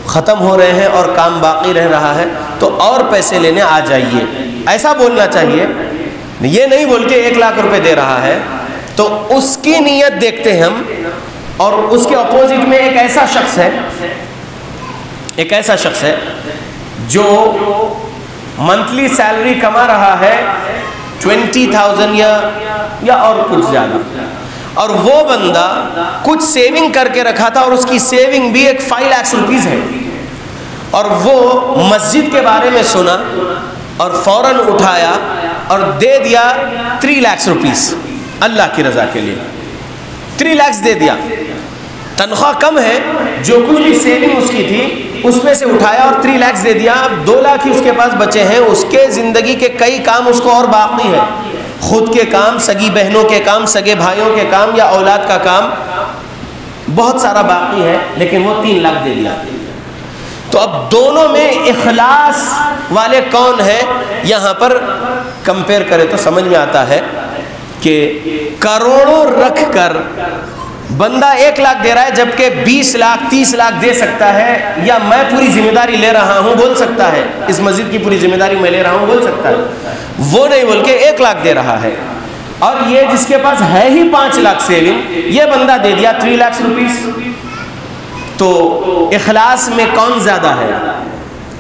ختم ہو رہے ہیں اور کام باقی رہ رہا ہے تو اور پیسے لینے آ جائیے، ایسا بولنا چاہیے، یہ نہیں بول کے 1 لاکھ روپے دے رہا ہے۔ تو اس کی نیت دیکھتے ہیں ہم، اور اس کے اپوزٹ میں ایک ایسا شخص ہے جو منتھلی سیلری کما رہا ہے 20,000 یا اور کچھ زیادہ، اور وہ بندہ کچھ سیونگ کر کے رکھا تھا اور اس کی سیونگ بھی 5 لاکھ روپیز ہے، اور وہ مسجد کے بارے میں سنا اور فوراً اٹھایا اور دے دیا 3 لاکھ روپیز اللہ کی رضا کے لیے، 3 لاکھ دے دیا۔ تنخواہ کم ہے، جو کچھ بھی سیونگ اس کی تھی اس میں سے اٹھایا اور 3 لاکھ دے دیا۔ اب 2 لاکھ ہی اس کے پاس بچے ہیں، اس کے زندگی کے کئی کام اس کو اور باقی ہے، خود کے کام، سگی بہنوں کے کام، سگے بھائیوں کے کام، یا اولاد کا کام بہت سارا باقی ہے، لیکن وہ 3 لاکھ دے دیا۔ تو اب دونوں میں اخلاص والے کون ہیں، یہاں پر کمپیئر کرے تو سمجھ میں آتا ہے کہ کروڑوں رکھ کر بندہ 1 لاکھ دے رہا ہے، جبکہ 20 لاکھ 30 لاکھ دے سکتا ہے، یا میں پوری ذمہ داری لے رہا ہوں بول سکتا ہے، اس مسجد کی پوری ذمہ داری میں لے رہا ہوں بول سکتا ہے، وہ نہیں بول کے 1 لاکھ دے رہا ہے۔ اور یہ جس کے پاس ہے ہی 5 لاکھ سیونگ، یہ بندہ دے دیا 3 لاکھ روپیز۔ تو اخلاص میں کون زیادہ ہے؟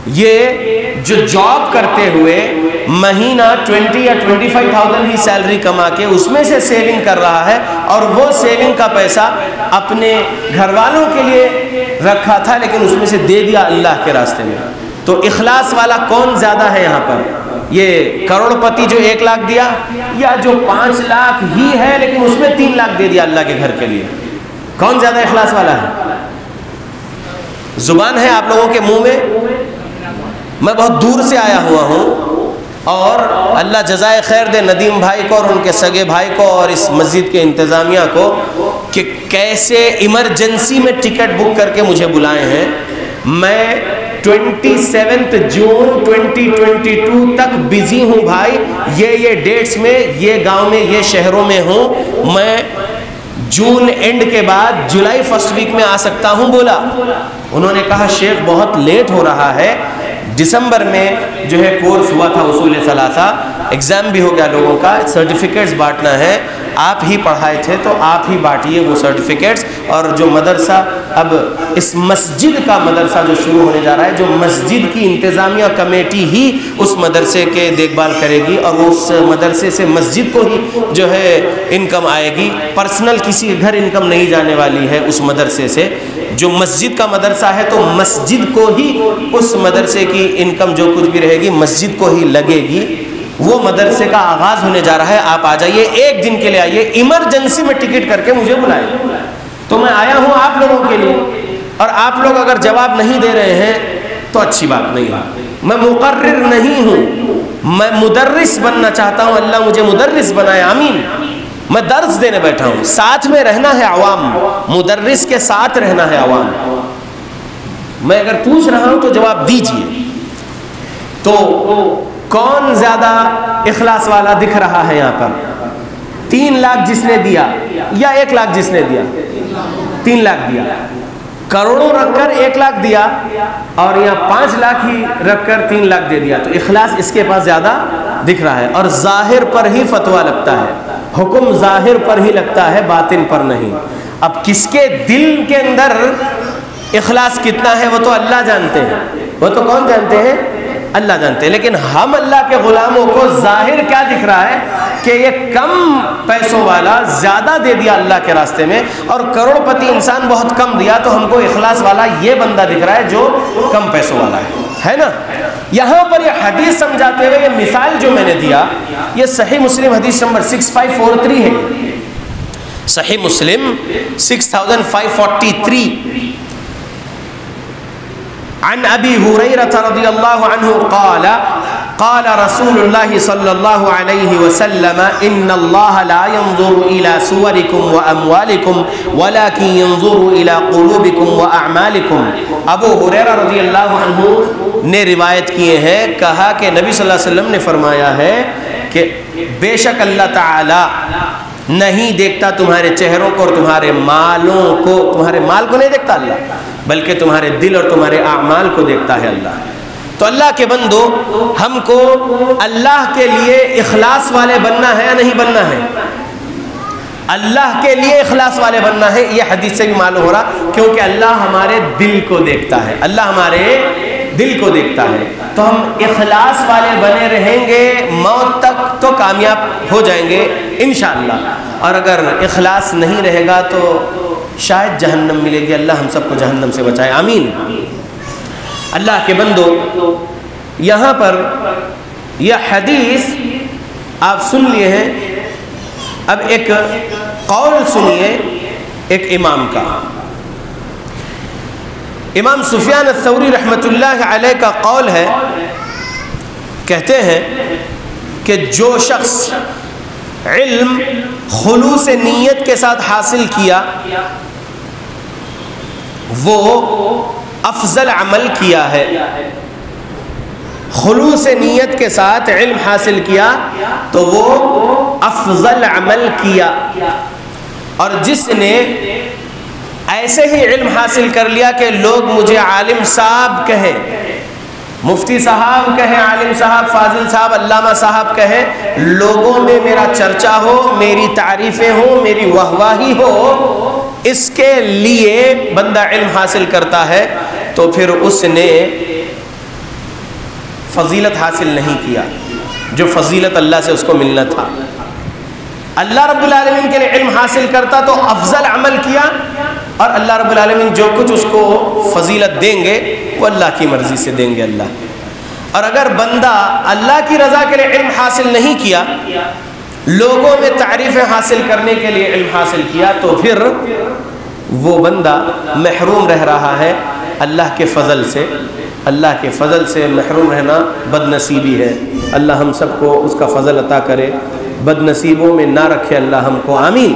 یہ جو جاب کرتے ہوئے مہینہ 20 یا 25,000 ہی سیلری کما کے اس میں سے سیونگ کر رہا ہے، اور وہ سیونگ کا پیسہ اپنے گھر والوں کے لیے رکھا تھا لیکن اس میں سے دے دیا اللہ کے راستے میں۔ تو اخلاص والا کون زیادہ ہے یہاں پر؟ یہ کروڑ پتی جو 1 لاکھ دیا، یا جو 5 لاکھ ہی ہے لیکن اس میں 3 لاکھ دے دیا اللہ کے گھر کے لیے؟ کون زیادہ اخلاص والا ہے؟ زبان ہے آپ لوگوں کے منہ میں، میں بہت دور سے آیا ہوا ہوں، اور اللہ جزائے خیر دے ندیم بھائی کو اور ان کے سگے بھائی کو اور اس مسجد کے انتظامیہ کو، کہ کیسے ایمرجنسی میں ٹکٹ بک کر کے مجھے بلائے ہیں. میں 27 جون 2022 تک بزی ہوں بھائی, یہ ڈیٹس میں, یہ گاؤں میں, یہ شہروں میں ہوں. میں جون اینڈ کے بعد جولائی فرسٹ ویک میں آ سکتا ہوں بولا. انہوں نے کہا شیخ بہت لیٹ ہو رہا ہے, دسمبر میں جو ہے کورس ہوا تھا اصول ثلاثہ, ایگزام بھی ہو گیا لوگوں کا, سرٹیفکیٹس بانٹنا ہے, آپ ہی پڑھائے تھے تو آپ ہی بانٹیے وہ سرٹیفکیٹس. اور جو مدرسہ اب اس مسجد کا مدرسہ جو شروع ہونے جا رہا ہے, جو مسجد کی انتظامیہ کمیٹی ہی اس مدرسے کے دیکھ بھال کرے گی, اور اس مدرسے سے مسجد کو ہی جو ہے انکم آئے گی, پرسنل کسی کے گھر انکم نہیں جانے والی ہے اس مدرسے سے. جو مسجد کا مدرسہ ہے تو مسجد کو ہی اس مدرسے کی انکم جو کچھ بھی رہے گی مسجد کو ہی لگے گی. وہ مدرسے کا آغاز ہونے جا رہا ہے, آپ آ جائیے, ایک دن کے لیے آئیے, ایمرجنسی میں ٹکٹ کر کے مجھے بلائے. تو میں آیا ہوں آپ لوگوں کے لیے, اور آپ لوگ اگر جواب نہیں دے رہے ہیں تو اچھی بات نہیں ہے. میں مقرر نہیں ہوں, میں مدرس بننا چاہتا ہوں, اللہ مجھے مدرس بنائے, آمین. میں درس دینے بیٹھا ہوں, ساتھ میں رہنا ہے عوام, مدرس کے ساتھ رہنا ہے عوام. میں اگر پوچھ رہا ہوں تو جواب دیجئے. تو کون زیادہ اخلاص والا دکھ رہا ہے یہاں پر؟ 3 لاکھ جس نے دیا یا 1 لاکھ جس نے دیا؟ 3 لاکھ دیا. کروڑوں رکھ کر 1 لاکھ دیا, اور یہاں 5 لاکھ ہی رکھ کر 3 لاکھ دے دیا. تو اخلاص اس کے پاس زیادہ دکھ رہا ہے, اور ظاہر پر ہی فتویٰ لگتا ہے, حکم ظاہر پر ہی لگتا ہے, باطن پر نہیں. اب کس کے دل کے اندر اخلاص کتنا ہے وہ تو اللہ جانتے ہیں. وہ تو کون جانتے ہیں؟ اللہ جانتے ہیں. لیکن ہم اللہ کے غلاموں کو ظاہر کیا دکھ رہا ہے کہ یہ کم پیسوں والا زیادہ دے دیا اللہ کے راستے میں, اور کروڑ پتی انسان بہت کم دیا, تو ہم کو اخلاص والا یہ بندہ دکھ رہا ہے جو کم پیسوں والا ہے نا. یہاں پر یہ حدیث سمجھاتے ہوئے یہ مثال جو میں نے دیا, یہ صحیح مسلم حدیث نمبر 6543 ہے. صحیح مسلم 6543. عن ابی ہریرہ رضی اللہ عنہ قال قال رسول اللہ صلی اللہ علیہ وسلم ان اللہ لا ينظر الى صورکم واموالکم ولكن ينظر الى قلوبکم واعمالکم. ابو ہریرہ رضی اللہ عنہ نے روایت کیے ہیں, کہا کہ نبی صلی اللہ علیہ وسلم نے فرمایا ہے کہ بے شک اللہ تعالی نہیں دیکھتا تمہارے چہروں کو اور تمہارے مالوں کو. تمہارے مال کو نہیں دیکھتا اللہ, بلکہ تمہارے دل اور تمہارے اعمال کو دیکھتا ہے اللہ. تو اللہ کے بندو, ہم کو اللہ کے لیے اخلاص والے بننا ہے یا نہیں بننا ہے؟ اللہ کے لیے اخلاص والے بننا ہے. یہ حدیث سے بھی معلوم ہو رہا, کیونکہ اللہ ہمارے دل کو دیکھتا ہے, اللہ ہمارے دل کو دیکھتا ہے. تو ہم اخلاص والے بنے رہیں گے موت تک تو کامیاب ہو جائیں گے انشاءاللہ, اور اگر اخلاص نہیں رہے گا تو شاید جہنم ملے گی. اللہ ہم سب کو جہنم سے بچائے, آمین. اللہ کے بندو, یہاں پر یہ حدیث آپ سن لیے ہیں, اب ایک قول سنیے ایک امام کا. امام سفیان الثوری رحمۃ اللہ علیہ کا قول ہے, کہتے ہیں کہ جو شخص علم خلوص نیت کے ساتھ حاصل کیا وہ افضل عمل کیا ہے. خلوص نیت کے ساتھ علم حاصل کیا تو وہ افضل عمل کیا. اور جس نے ایسے ہی علم حاصل کر لیا کہ لوگ مجھے عالم صاحب کہیں, مفتی صاحب کہیں, عالم صاحب, فاضل صاحب, علامہ صاحب کہیں, لوگوں میں میرا چرچا ہو, میری تعریفیں ہوں, میری واہواہی ہو, اس کے لیے بندہ علم حاصل کرتا ہے تو پھر اس نے فضیلت حاصل نہیں کیا جو فضیلت اللہ سے اس کو ملنا تھا. اللہ رب العالمین کے لیے علم حاصل کرتا تو افضل عمل کیا, اور اللہ رب العالمین جو کچھ اس کو فضیلت دیں گے وہ اللہ کی مرضی سے دیں گے اللہ. اور اگر بندہ اللہ کی رضا کے لیے علم حاصل نہیں کیا, لوگوں میں تعریفیں حاصل کرنے کے لیے علم حاصل کیا, تو پھر وہ بندہ محروم رہ رہا ہے اللہ کے فضل سے. اللہ کے فضل سے محروم رہنا بد نصیبی ہے. اللہ ہم سب کو اس کا فضل عطا کرے, بد نصیبوں میں نہ رکھے اللہ ہم کو, آمین.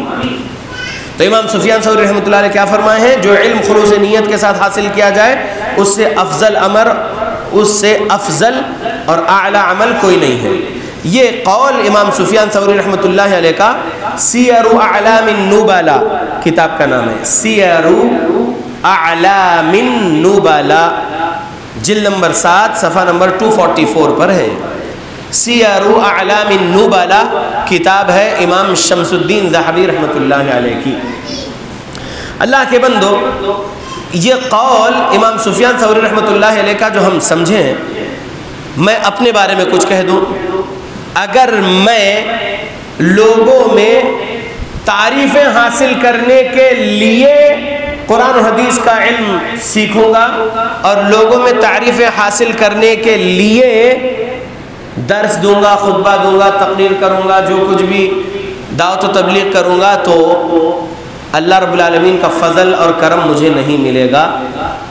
تو امام سفیان ثوری رحمۃ اللہ علیہ کیا فرمائے ہیں؟ جو علم خلوص نیت کے ساتھ حاصل کیا جائے اس سے افضل اور اعلی عمل کوئی نہیں ہے۔ یہ قول امام سفیان ثوری رحمۃ اللہ علیہ کا سیر اعلام النبلاء کتاب کا نام ہے، سیر اعلام النبلاء، جلد نمبر 7 صفحہ نمبر 244 پر ہے۔ سیر اعلام النبلاء کتاب ہے امام شمس الدین ذہبی رحمۃ اللہ علیہ کی۔ اللہ کے بندو، یہ قول امام سفیان ثوری رحمۃ اللہ علیہ کا جو ہم سمجھیں، میں اپنے بارے میں کچھ کہہ دوں۔ اگر میں لوگوں میں تعریفیں حاصل کرنے کے لیے قرآن و حدیث کا علم سیکھوں گا اور لوگوں میں تعریفیں حاصل کرنے کے لیے درس دوں گا، خطبہ دوں گا، تقریر کروں گا، جو کچھ بھی دعوت و تبلیغ کروں گا، تو اللہ رب العالمین کا فضل اور کرم مجھے نہیں ملے گا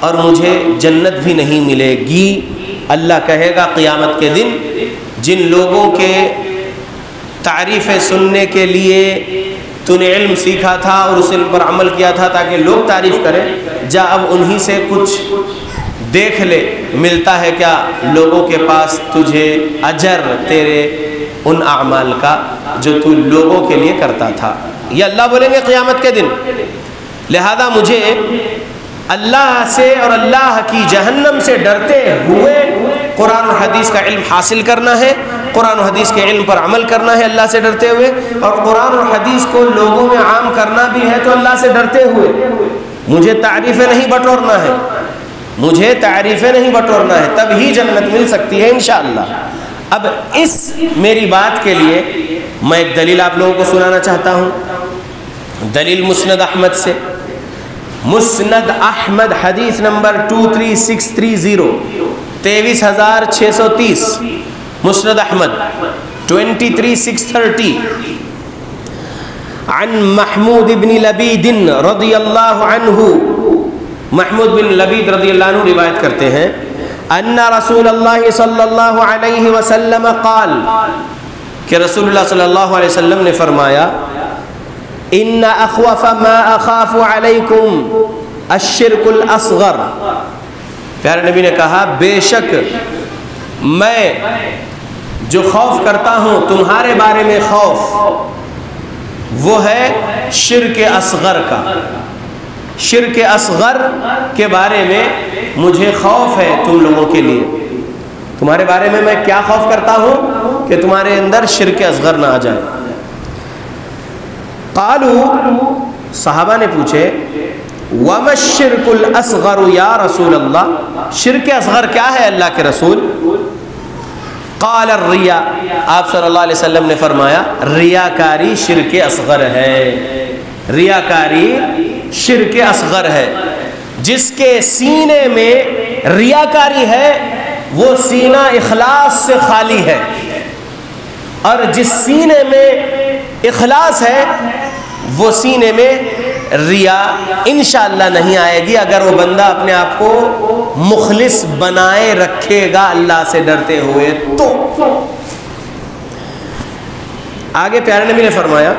اور مجھے جنت بھی نہیں ملے گی۔ اللہ کہے گا قیامت کے دن، جن لوگوں کے تعریفیں سننے کے لیے تو نے علم سیکھا تھا اور اس علم پر عمل کیا تھا تاکہ لوگ تعریف کریں، جا اب انہی سے کچھ دیکھ لے، ملتا ہے کیا لوگوں کے پاس تجھے اجر تیرے ان اعمال کا جو تو لوگوں کے لیے کرتا تھا۔ یہ اللہ بولیں گے قیامت کے دن۔ لہذا مجھے اللہ سے اور اللہ کی جہنم سے ڈرتے ہوئے قرآن و حدیث کا علم حاصل کرنا ہے، قرآن و حدیث کے علم پر عمل کرنا ہے اللہ سے ڈرتے ہوئے، اور قرآن و حدیث کو لوگوں میں عام کرنا بھی ہے تو اللہ سے ڈرتے ہوئے۔ مجھے تعریفیں نہیں بٹورنا ہے، مجھے تعریفیں نہیں بٹورنا ہے، تب ہی جنت مل سکتی ہے انشاءاللہ۔ اب اس میری بات کے لیے میں ایک دلیل آپ لوگوں کو سنانا چاہتا ہوں، دلیل مسند احمد سے۔ مسند احمد حدیث نمبر 23630، 23630، مسند احمد 23630، عن محمود بن لبید رضی اللہ عنہ، محمود بن لبید رضی اللہ عنہ روایت کرتے ہیں، ان رسول اللہ صلی اللہ علیہ وسلم قال، کہ رسول اللہ صلی اللہ علیہ وسلم نے فرمایا، ان اخوف ما اخاف علیکم الشرک الاصغر، پیارے نبی نے کہا بے شک میں جو خوف کرتا ہوں تمہارے بارے میں خوف، وہ ہے شرک اصغر کا۔ شرک اصغر کے بارے میں مجھے خوف ہے تم لوگوں کے لیے۔ تمہارے بارے میں میں کیا خوف کرتا ہوں کہ تمہارے اندر شرک اصغر نہ آ جائے۔ قالوا، صحابہ نے پوچھے، وما الشرک الاصغر یا رسول اللہ، شرک اصغر کیا ہے اللہ کے رسول؟ قال الریا، آپ صلی اللہ علیہ وسلم نے فرمایا ریاکاری شرک اصغر ہے، ریاکاری شرک اصغر ہے۔ جس کے سینے میں ریاکاری ہے وہ سینہ اخلاص سے خالی ہے، اور جس سینے میں اخلاص ہے وہ سینے میں ریا انشاءاللہ نہیں آئے گی، اگر وہ بندہ اپنے آپ کو مخلص بنائے رکھے گا اللہ سے ڈرتے ہوئے تو۔ آگے پیارے نبی نے فرمایا،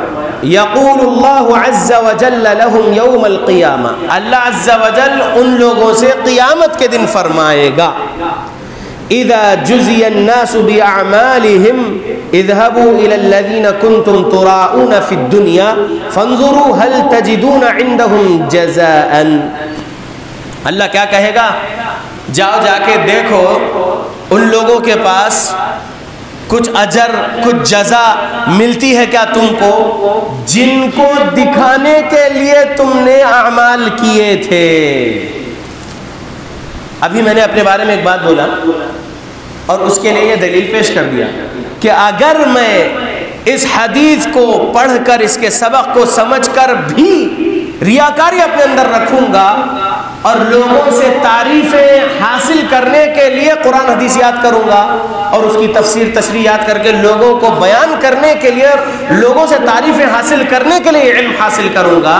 یقول اللہ عز وجل لہم یوم القیامہ، اللہ عز وجل ان لوگوں سے قیامت کے دن فرمائے گا، اذا جزی الناس باعمالہم اذهبوا الى الذین کنتم تراؤون فی الدنیا فانظروا هل تجدون عندهم جزاء۔ اللہ کیا کہے گا؟ جاؤ جا کے دیکھو ان لوگوں کے پاس کچھ اجر کچھ جزا ملتی ہے کیا تم کو، جن کو دکھانے کے لیے تم نے اعمال کیے تھے۔ ابھی میں نے اپنے بارے میں ایک بات بولا اور اس کے لیے یہ دلیل پیش کر دیا کہ اگر میں اس حدیث کو پڑھ کر اس کے سبق کو سمجھ کر بھی ریاکاری اپنے اندر رکھوں گا اور لوگوں سے تعریفیں حاصل کرنے کے لیے قرآن حدیث یاد کروں گا اور اس کی تفسیر تشریح یاد کر کے لوگوں کو بیان کرنے کے لیے، لوگوں سے تعریفیں حاصل کرنے کے لیے علم حاصل کروں گا،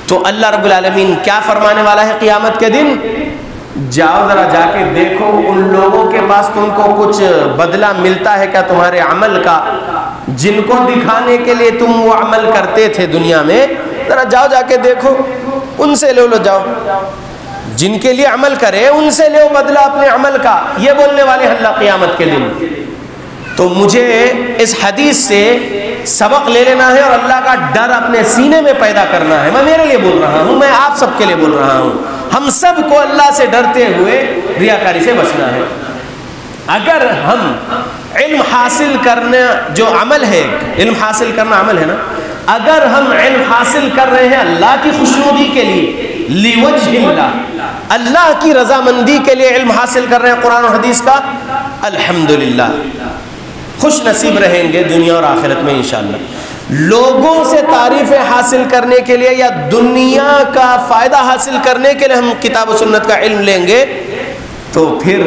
تو اللہ رب العالمین کیا فرمانے والا ہے قیامت کے دن؟ جاؤ ذرا جا کے دیکھو ان لوگوں کے پاس تم کو کچھ بدلہ ملتا ہے کیا تمہارے عمل کا، جن کو دکھانے کے لیے تم وہ عمل کرتے تھے دنیا میں، ذرا جاؤ جا کے دیکھو، ان سے لے لو، جاؤ جن کے لیے عمل کرے ان سے لو بدلہ اپنے عمل کا، یہ بولنے والے اللہ قیامت کے دن۔ تو مجھے اس حدیث سے سبق لے لینا ہے اور اللہ کا ڈر اپنے سینے میں پیدا کرنا ہے۔ میں میرے لیے بول رہا ہوں، میں آپ سب کے لیے بول رہا ہوں، ہم سب کو اللہ سے ڈرتے ہوئے ریاکاری سے بچنا ہے۔ اگر ہم علم حاصل کرنا جو عمل ہے، علم حاصل کرنا عمل ہے نا، اگر ہم علم حاصل کر رہے ہیں اللہ کی خوشنودی کے لیے، لوجہ اللہ، اللہ کی رضامندی کے لیے علم حاصل کر رہے ہیں قرآن و حدیث کا، الحمدللہ خوش نصیب رہیں گے دنیا اور آخرت میں انشاءاللہ۔ لوگوں سے تعریفیں حاصل کرنے کے لیے یا دنیا کا فائدہ حاصل کرنے کے لیے ہم کتاب و سنت کا علم لیں گے تو پھر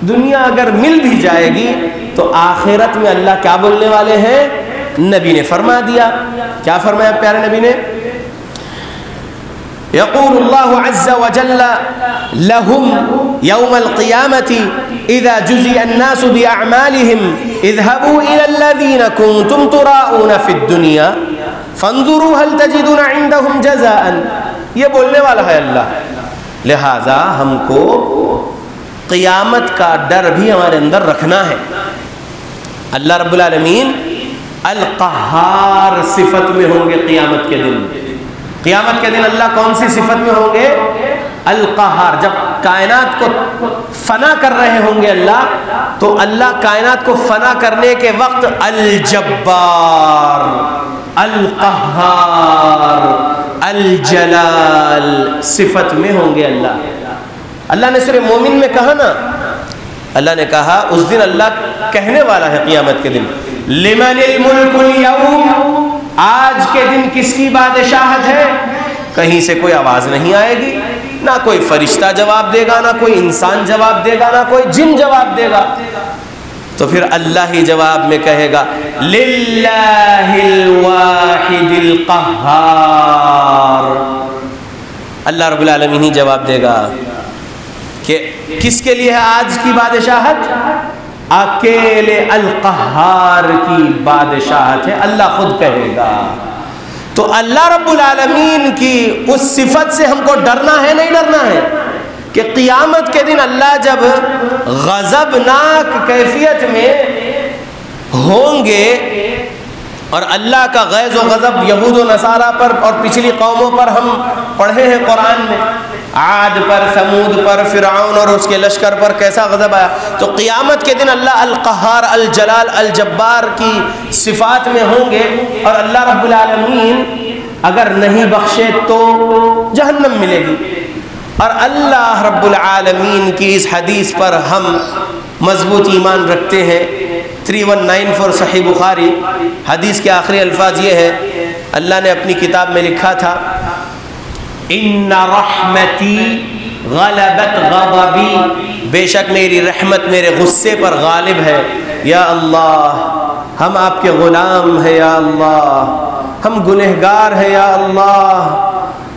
دنیا اگر مل بھی جائے گی تو آخرت میں اللہ کیا بولنے والے ہیں؟ نبی نے فرما دیا، کیا فرمایا پیارے نبی نے؟ یقول اللہ عز وجل لهم یوم القیامت اذا جزی الناس باعمالهم اذهبوا الى الذین کنتم تراؤون فی الدنیا فانظروا هل تجدون عندهم جزاء، یہ بولنے والا ہے اللہ۔ لہذا ہم کو قیامت کا ڈر بھی ہمارے اندر رکھنا ہے۔ اللہ رب العالمین القہار صفت میں ہوں گے قیامت کے دن۔ قیامت کے دن اللہ کون سی صفت میں ہوں گے؟ القہار۔ جب کائنات کو فنا کر رہے ہوں گے اللہ، تو اللہ کائنات کو فنا کرنے کے وقت الجبار، القہار، الجلال صفت میں ہوں گے اللہ۔ اللہ نے سورہ مومن میں کہا نا، اللہ نے کہا اس دن اللہ کہنے والا ہے قیامت کے دن، لمن الملک اليوم، آج کے دن کس کی بادشاہت ہے؟ کہیں سے کوئی آواز نہیں آئے گی، نہ کوئی فرشتہ جواب دے گا، نہ کوئی انسان جواب دے گا، نہ کوئی جن جواب دے گا، تو پھر اللہ ہی جواب میں کہے گا للہ الواحد القہار، اللہ رب العالمین ہی جواب دے گا کہ کس کے لیے ہے آج کی بادشاہت؟ اکیلے القہار کی بادشاہت ہے، اللہ خود کہے گا۔ تو اللہ رب العالمین کی اس صفت سے ہم کو ڈرنا ہے، نہیں ڈرنا ہے کہ قیامت کے دن اللہ جب غضبناک کیفیت میں ہوں گے اور اللہ کا غیظ و غضب یہود و نصارہ پر اور پچھلی قوموں پر ہم پڑھے ہیں قرآن میں، عاد پر، ثمود پر، فرعون اور اس کے لشکر پر کیسا غضب آیا، تو قیامت کے دن اللہ القہار، الجلال، الجبار کی صفات میں ہوں گے اور اللہ رب العالمین اگر نہیں بخشے تو جہنم ملے گی۔ اور اللہ رب العالمین کی اس حدیث پر ہم مضبوط ایمان رکھتے ہیں۔ 3194 صحیح بخاری، حدیث کے آخری الفاظ یہ ہے، اللہ نے اپنی کتاب میں لکھا تھا ان رحمتی غلبت غضبی، بے شک میری رحمت میرے غصے پر غالب ہے۔ یا اللہ ہم آپ کے غلام ہیں، یا اللہ ہم گنہگار ہیں، یا اللہ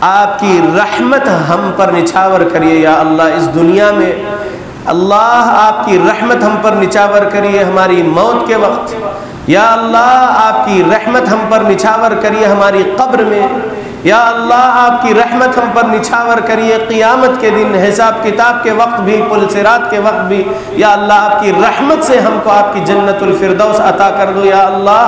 آپ کی رحمت ہم پر نچھاور کریے، یا اللہ اس دنیا میں اللہ آپ کی رحمت ہم پر نچھاور کریے ہماری موت کے وقت، یا اللہ آپ کی رحمت ہم پر نچھاور کریے ہماری قبر میں، یا اللہ آپ کی رحمت ہم پر نچھاور کریے قیامت کے دن، حساب کتاب کے وقت بھی، پل صراط کے وقت بھی، یا اللہ آپ کی رحمت سے ہم کو آپ کی جنت الفردوس عطا کر دو، یا اللہ۔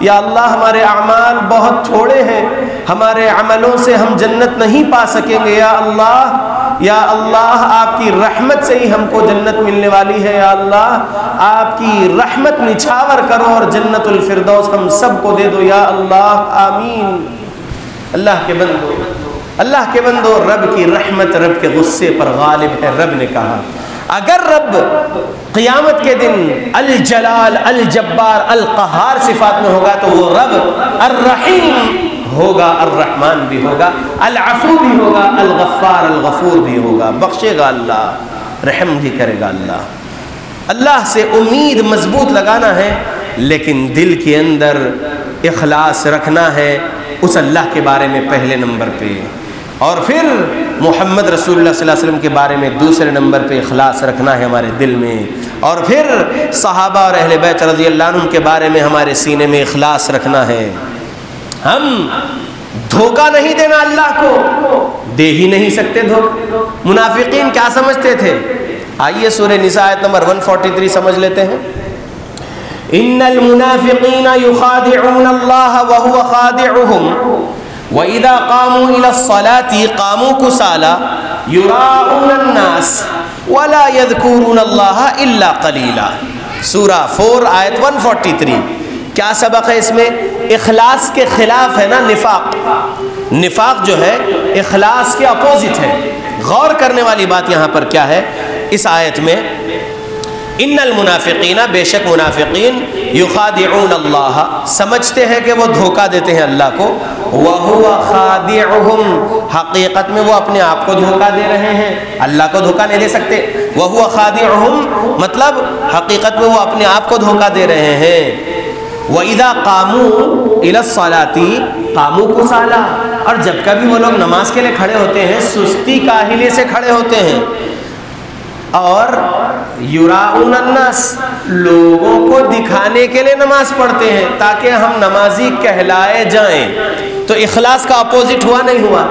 یا اللہ ہمارے اعمال بہت تھوڑے ہیں، ہمارے عملوں سے ہم جنت نہیں پا سکیں گے، یا اللہ۔ یا اللہ آپ کی رحمت سے ہی ہم کو جنت ملنے والی ہے، یا اللہ آپ کی رحمت نچھاور کرو اور جنت الفردوس ہم سب کو دے دو، یا اللہ، آمین۔ اللہ کے بندو، اللہ کے بندو، رب کی رحمت رب کے غصے پر غالب ہے۔ رب نے کہا اگر رب قیامت کے دن الجلال، الجبار، القہار صفات میں ہوگا تو وہ رب الرحیم ہوگا، الرحمن بھی ہوگا، العفو بھی ہوگا، الغفار، الغفور بھی ہوگا، بخشے گا اللہ، رحم بھی کرے گا اللہ۔ اللہ سے امید مضبوط لگانا ہے، لیکن دل کے اندر اخلاص رکھنا ہے اس اللہ کے بارے میں پہلے نمبر پہ، اور پھر محمد رسول اللہ صلی اللہ علیہ وسلم کے بارے میں دوسرے نمبر پہ اخلاص رکھنا ہے ہمارے دل میں، اور پھر صحابہ اور اہل بیت رضی اللہ عنہم کے بارے میں ہمارے سینے میں اخلاص رکھنا ہے۔ ہم دھوکہ نہیں دینا اللہ کو، دے ہی نہیں سکتے دھوکہ۔ منافقین کیا سمجھتے تھے؟ آئیے سورہ نساء آیت نمبر 143 سمجھ لیتے ہیں۔ ان المنافقین یخادعون اللہ وهو خادعهم وَإِذَا قَامُوا إِلَى الصَّلَاةِ قَامُوا كُسَالَىٰ يُرَاءُونَ النَّاسَ وَلَا يَذْكُرُونَ اللَّهَ إِلَّا قَلِيلًا۔ سورہ 4 آیت 143۔ کیا سبق ہے اس میں؟ اخلاص کے خلاف ہے نا نفاق۔ نفاق جو ہے اخلاص کے اپوزٹ ہے۔ غور کرنے والی بات یہاں پر کیا ہے اس آیت میں؟ ان المنافقین، بے شک منافقین، یخادعون اللہ، سمجھتے ہیں کہ وہ دھوکہ دیتے ہیں اللہ کو، وَهُوَ خَادِعُهُمْ، حقیقت میں وہ اپنے آپ کو دھوکہ دے رہے ہیں، اللہ کو دھوکہ نہیں دے سکتے۔ وَهُوَ خَادِعُهُمْ مطلب حقیقت میں وہ اپنے آپ کو دھوکہ دے رہے ہیں۔ وَإِذَا قَامُوا إِلَى الصَّلَاةِ قَامُوا كُسَالَىٰ، اور جب کبھی وہ لوگ نماز کے لیے کھڑے ہوتے ہیں سستی کاہلی سے کھڑے ہوتے ہیں۔ اور یراؤن الناس، لوگوں کو دکھانے کے لیے نماز پڑھتے ہیں تاکہ ہم نمازی کہلائے جائیں۔ تو اخلاص کا اپوزٹ ہوا نہیں ہوا؟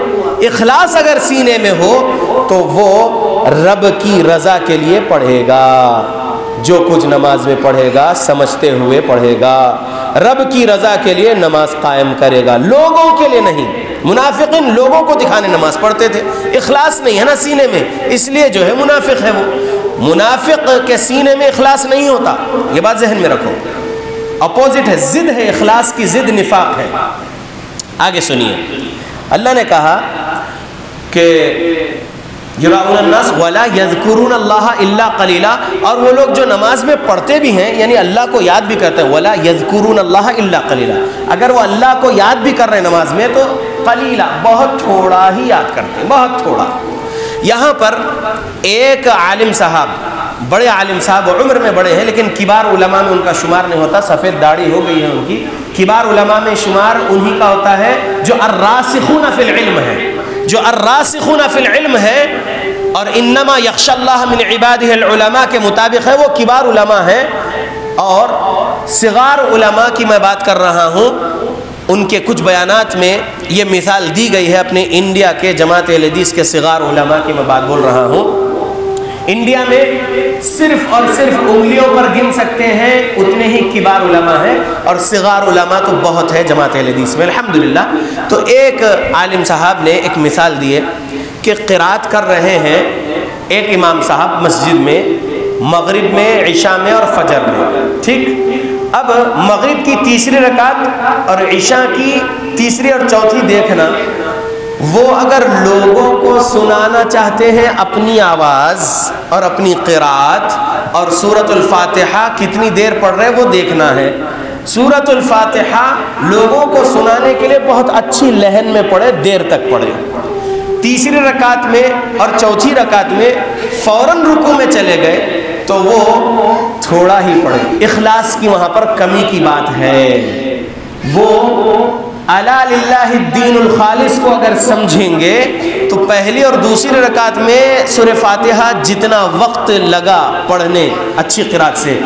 اخلاص اگر سینے میں ہو تو وہ رب کی رضا کے لیے پڑھے گا، جو کچھ نماز میں پڑھے گا سمجھتے ہوئے پڑھے گا، رب کی رضا کے لیے نماز قائم کرے گا، لوگوں کے لیے نہیں۔ منافقین لوگوں کو دکھانے نماز پڑھتے تھے، اخلاص نہیں ہے نا سینے میں، اس لیے جو ہے منافق ہے وہ۔ منافق کے سینے میں اخلاص نہیں ہوتا، یہ بات ذہن میں رکھو، اپوزٹ ہے، ضد ہے، اخلاص کی ضد نفاق ہے۔ آگے سنیے، اللہ نے کہا کہ یراؤن الناس ولا یذکرون اللہ الا قلیلا، اور وہ لوگ جو نماز میں پڑھتے بھی ہیں یعنی اللہ کو یاد بھی کرتے ہیں، ولا یذکرون اللہ الا قلیلا، اگر وہ اللہ کو یاد بھی کر رہے ہیں نماز میں تو قلیلا، بہت تھوڑا ہی یاد کرتے ہیں، بہت تھوڑا۔ یہاں پر ایک عالم صاحب، بڑے عالم صاحب، عمر میں بڑے ہیں لیکن کبار علماء میں ان کا شمار نہیں ہوتا، سفید داڑھی ہو گئی ہے ان کی، کبار علماء میں شمار انہی کا ہوتا ہے جو الراسخون فی العلم ہے، جو الراسخون فی العلم ہے، اور انما یخشی اللہ من عبادہ العلماء کے مطابق ہے، وہ کبار علماء ہیں۔ اور صغار علماء کی میں بات کر رہا ہوں، ان کے کچھ بیانات میں یہ مثال دی گئی ہے اپنے انڈیا کے جماعت اہل حدیث کے صغار علماء کی میں بات بول رہا ہوں۔ انڈیا میں صرف اور صرف انگلیوں پر گن سکتے ہیں اتنے ہی کبار علماء ہیں، اور صغار علماء تو بہت ہے جماعت اہل حدیث میں الحمدللہ۔ تو ایک عالم صاحب نے ایک مثال دی ہے کہ قرات کر رہے ہیں ایک امام صاحب مسجد میں، مغرب میں، عشاء میں اور فجر میں، ٹھیک؟ اب مغرب کی تیسری رکعت اور عشاء کی تیسری اور چوتھی دیکھنا، وہ اگر لوگوں کو سنانا چاہتے ہیں اپنی آواز اور اپنی قرات، اور سورۃ الفاتحہ کتنی دیر پڑھ رہے وہ دیکھنا ہے۔ سورۃ الفاتحہ لوگوں کو سنانے کے لیے بہت اچھی لہن میں پڑھے، دیر تک پڑھے، تیسری رکعت میں اور چوتھی رکعت میں فوراً رکوع میں چلے گئے تو وہ تھوڑا ہی پڑھے۔ اخلاص کی وہاں پر کمی کی بات ہے۔ وہ الا للہ الدین الخالص کو اگر سمجھیں گے تو پہلی اور دوسری رکعت میں سورہ فاتحہ جتنا وقت لگا پڑھنے اچھی قرات سے،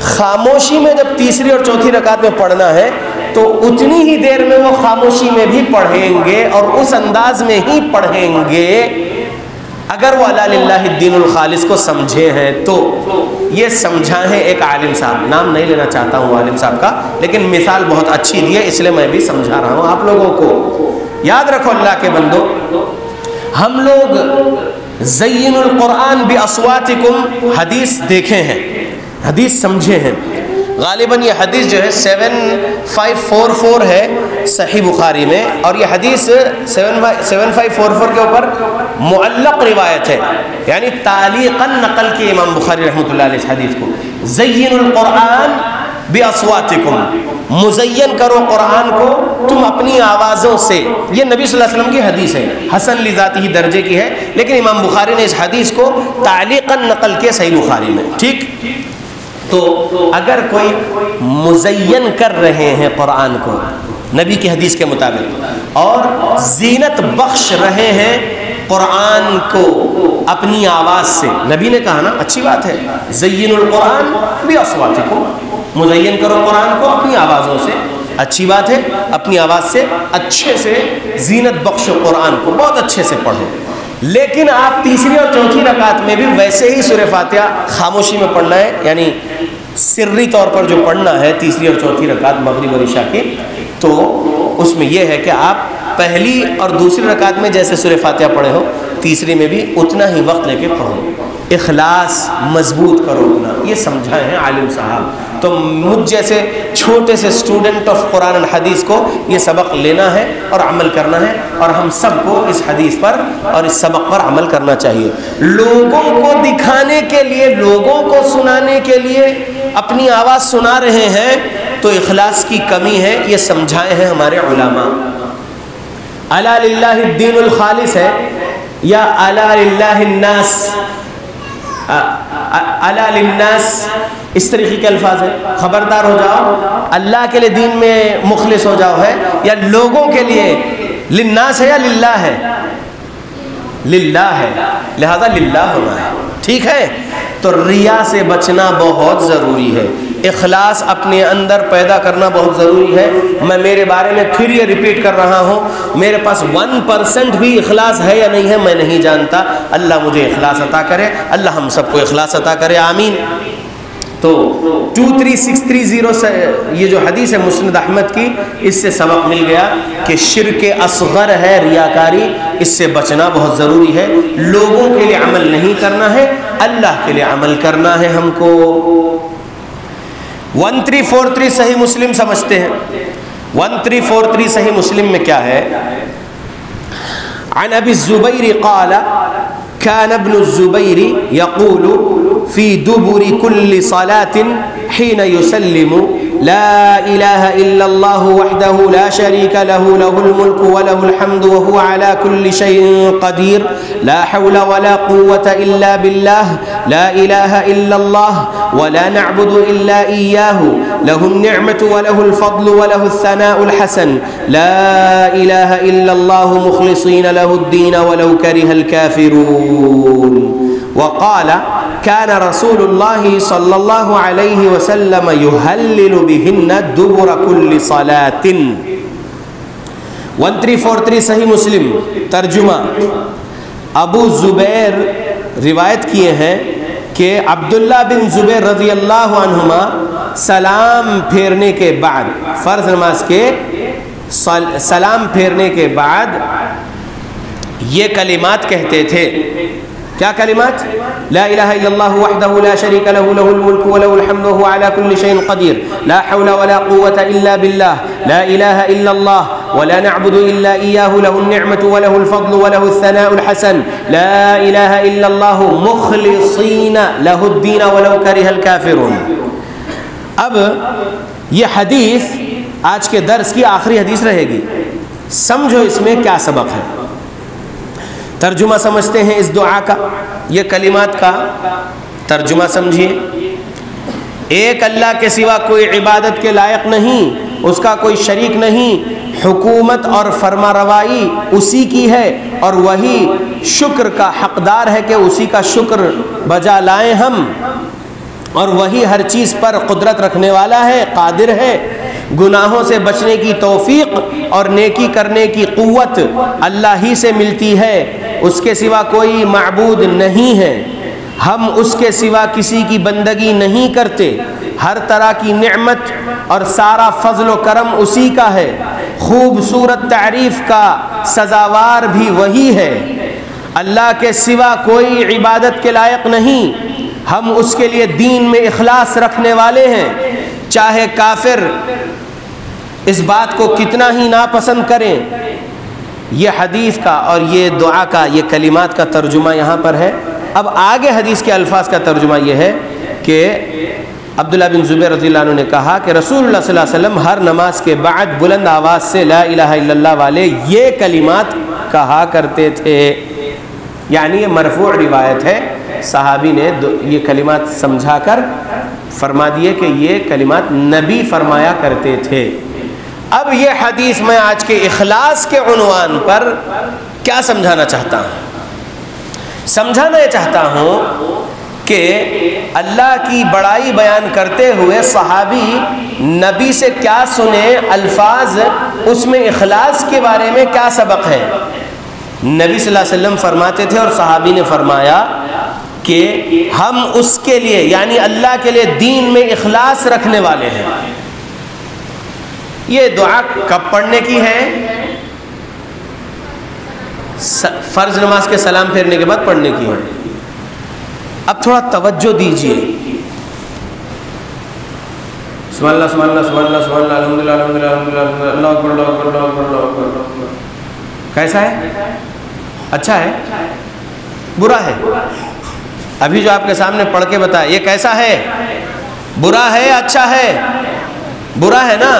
خاموشی میں جب تیسری اور چوتھی رکعت میں پڑھنا ہے تو اتنی ہی دیر میں وہ خاموشی میں بھی پڑھیں گے اور اس انداز میں ہی پڑھیں گے اگر وہ الا للہ الدین الخالص کو سمجھے ہیں تو۔ یہ سمجھا ہے ایک عالم صاحب، نام نہیں لینا چاہتا ہوں عالم صاحب کا، لیکن مثال بہت اچھی دی ہے اس لیے میں بھی سمجھا رہا ہوں آپ لوگوں کو۔ یاد رکھو اللہ کے بندو، ہم لوگ زین القرآن باصواتکم حدیث دیکھے ہیں، حدیث سمجھے ہیں، غالباً یہ حدیث جو ہے 7544 ہے صحیح بخاری میں، اور یہ حدیث 7544 کے اوپر معلق روایت ہے، یعنی تعلیقاً نقل کی امام بخاری رحمۃ اللہ علیہ اس حدیث کو۔ زین القرآن باصواتکم، مزین کرو قرآن کو تم اپنی آوازوں سے، یہ نبی صلی اللہ علیہ وسلم کی حدیث ہے، حسن لذاتہ درجے کی ہے، لیکن امام بخاری نے اس حدیث کو تعلیقاً نقل کیا صحیح بخاری میں، ٹھیک؟ تو اگر کوئی مزین کر رہے ہیں قرآن کو نبی کی حدیث کے مطابق اور زینت بخش رہے ہیں قرآن کو اپنی آواز سے، نبی نے کہا نا اچھی بات ہے، زین القرآن باصواتکم، مزین کرو قرآن کو اپنی آوازوں سے، اچھی بات ہے، اپنی آواز سے اچھے سے زینت بخشو قرآن کو، بہت اچھے سے پڑھو، لیکن آپ تیسری اور چوتھی رکعت میں بھی ویسے ہی سورہ فاتحہ خاموشی میں پڑھنا ہے، یعنی سری طور پر جو پڑھنا ہے تیسری اور چوتھی رکعت مغرب اور عشاء کی، تو اس میں یہ ہے کہ آپ پہلی اور دوسری رکعت میں جیسے سورہ فاتحہ پڑھے ہو تیسری میں بھی اتنا ہی وقت لے کے پڑھو، اخلاص مضبوط کرو اپنا، یہ سمجھائے ہیں عالم صاحب۔ تو مجھ جیسے چھوٹے سے اسٹوڈنٹ آف قرآن الحدیث کو یہ سبق لینا ہے اور عمل کرنا ہے، اور ہم سب کو اس حدیث پر اور اس سبق پر عمل کرنا چاہیے۔ لوگوں کو دکھانے کے لیے، لوگوں کو سنانے کے لیے اپنی آواز سنا رہے ہیں تو اخلاص کی کمی ہے، یہ سمجھائے ہیں ہمارے علماء۔ الا للہ الدین الخالص ہے یا الا للہ الناس، الا للناس اس طریقے کے الفاظ ہیں، خبردار ہو جاؤ اللہ کے لیے دین میں مخلص ہو جاؤ ہے، یا لوگوں کے لیے للناس ہے یا للہ ہے؟ للہ ہے، لہذا للہ ہونا ہے، ٹھیک ہے؟ تو ریا سے بچنا بہت ضروری ہے، اخلاص اپنے اندر پیدا کرنا بہت ضروری ہے۔ میں میرے بارے میں پھر یہ ریپیٹ کر رہا ہوں، میرے پاس 1% بھی اخلاص ہے یا نہیں ہے میں نہیں جانتا، اللہ مجھے اخلاص عطا کرے، اللہ ہم سب کو اخلاص عطا کرے، آمین۔ تو 23630 سے یہ جو حدیث ہے مسند احمد کی، اس سے سبق مل گیا کہ شرک اصغر ہے ریاکاری، اس سے بچنا بہت ضروری ہے، لوگوں کے لیے عمل نہیں کرنا ہے، اللہ کے لیے عمل کرنا ہے ہم کو۔ 1343 صحیح مسلم سمجھتے ہیں، 1343 صحیح مسلم میں کیا ہے؟ عن ابی الزبیر قال كان ابن الزبير يقول في دبر كل صلاة حين يسلم لا إله إلا الله وحده لا شريك له له الملك وله الحمد وهو على كل شيء قدير لا حول ولا قوة إلا بالله لا إله إلا الله ولا نعبد إلا إياه له النعمة وله الفضل وله الثناء الحسن لا إله إلا الله مخلصين له الدين ولو كره الكافرون وقال كان رسول الله صلى الله عليه وسلم يهلل بهن دبر كل صلاة۔ 1343 صحیح مسلم ترجمہ، ابو زبیر روایت کیے ہیں کہ عبداللہ بن زبیر رضی اللہ عنہما سلام پھیرنے کے بعد، فرض نماز کے سلام پھیرنے کے بعد یہ کلمات کہتے تھے۔ کیا کلمات؟ لا الہ الا اللہ وحدہ لا شریک لہ لہ الملک ولہ الحمد وہو علی کل شیء قدیر لا حول ولا قوة الا باللہ لا الہ الا اللہ ولا نعبد الا ایاہ لہ النعمة ولہ الفضل ولہ الثناء الحسن لا الہ الا اللہ مخلصین لہ الدین ولو کرہ الکافرون۔ اب یہ حدیث آج کے درس کی آخری حدیث رہے گی، سمجھو اس میں کیا سبق ہے۔ ترجمہ سمجھتے ہیں اس دعا کا، یہ کلمات کا ترجمہ سمجھیے۔ ایک اللہ کے سوا کوئی عبادت کے لائق نہیں، اس کا کوئی شریک نہیں، حکومت اور فرما روائی اسی کی ہے، اور وہی شکر کا حقدار ہے کہ اسی کا شکر بجا لائیں ہم، اور وہی ہر چیز پر قدرت رکھنے والا ہے، قادر ہے۔ گناہوں سے بچنے کی توفیق اور نیکی کرنے کی قوت اللہ ہی سے ملتی ہے، اس کے سوا کوئی معبود نہیں ہے، ہم اس کے سوا کسی کی بندگی نہیں کرتے، ہر طرح کی نعمت اور سارا فضل و کرم اسی کا ہے، خوبصورت تعریف کا سزاوار بھی وہی ہے، اللہ کے سوا کوئی عبادت کے لائق نہیں، ہم اس کے لیے دین میں اخلاص رکھنے والے ہیں، چاہے کافر اس بات کو کتنا ہی ناپسند کریں۔ یہ حدیث کا اور یہ دعا کا، یہ کلمات کا ترجمہ یہاں پر ہے۔ اب آگے حدیث کے الفاظ کا ترجمہ یہ ہے کہ عبداللہ بن زبیر رضی اللہ عنہ نے کہا کہ رسول اللہ صلی اللہ علیہ وسلم ہر نماز کے بعد بلند آواز سے لا الہ الا اللہ والے یہ کلمات کہا کرتے تھے، یعنی یہ مرفوع روایت ہے، صحابی نے یہ کلمات سمجھا کر فرما دیے کہ یہ کلمات نبی فرمایا کرتے تھے۔ اب یہ حدیث میں آج کے اخلاص کے عنوان پر کیا سمجھانا چاہتا ہوں؟ سمجھانا یہ چاہتا ہوں کہ اللہ کی بڑائی بیان کرتے ہوئے صحابی نبی سے کیا سنے الفاظ، اس میں اخلاص کے بارے میں کیا سبق ہے۔ نبی صلی اللہ علیہ وسلم فرماتے تھے اور صحابی نے فرمایا کہ ہم اس کے لیے یعنی اللہ کے لیے دین میں اخلاص رکھنے والے ہیں۔ یہ دعا کب پڑھنے کی ہے؟ فرض نماز کے سلام پھیرنے کے بعد پڑھنے کی ہے۔ اب تھوڑا توجہ دیجئے، سبحان اللہ سبحان اللہ سبحان اللہ سبحان اللہ الحمدللہ الحمدللہ الحمدللہ اللہ اکبر اللہ اکبر اللہ اکبر اللہ اکبر۔ کیسا ہے؟ اچھا ہے؟ برا ہے؟ ابھی جو آپ کے سامنے پڑھ کے بتایا یہ کیسا ہے؟ برا ہے اچھا ہے؟ برا ہے نا،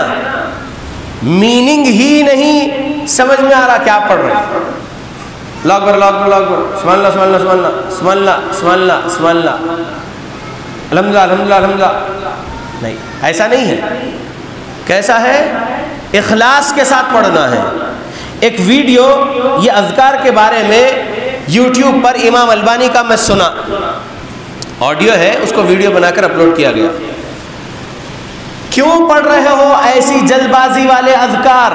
میننگ ہی نہیں سمجھ میں آ رہا کیا پڑھ رہے ہیں۔ اللہ اکبر اللہ اکبر اللہ اکبر سبحان اللہ سبحان اللہ سبحان اللہ سبحان اللہ سبحان اللہ سبحان اللہ الحمدللہ الحمدللہ الحمدللہ، نہیں ایسا نہیں ہے۔ کیسا ہے؟ اخلاص کے ساتھ پڑھنا ہے۔ ایک ویڈیو یہ اذکار کے بارے میں یوٹیوب پر امام البانی کا میں سنا، آڈیو ہے، اس کو ویڈیو بنا کر اپلوڈ کیا گیا۔ کیوں پڑھ رہے ہو ایسی جلد بازی والے اذکار؟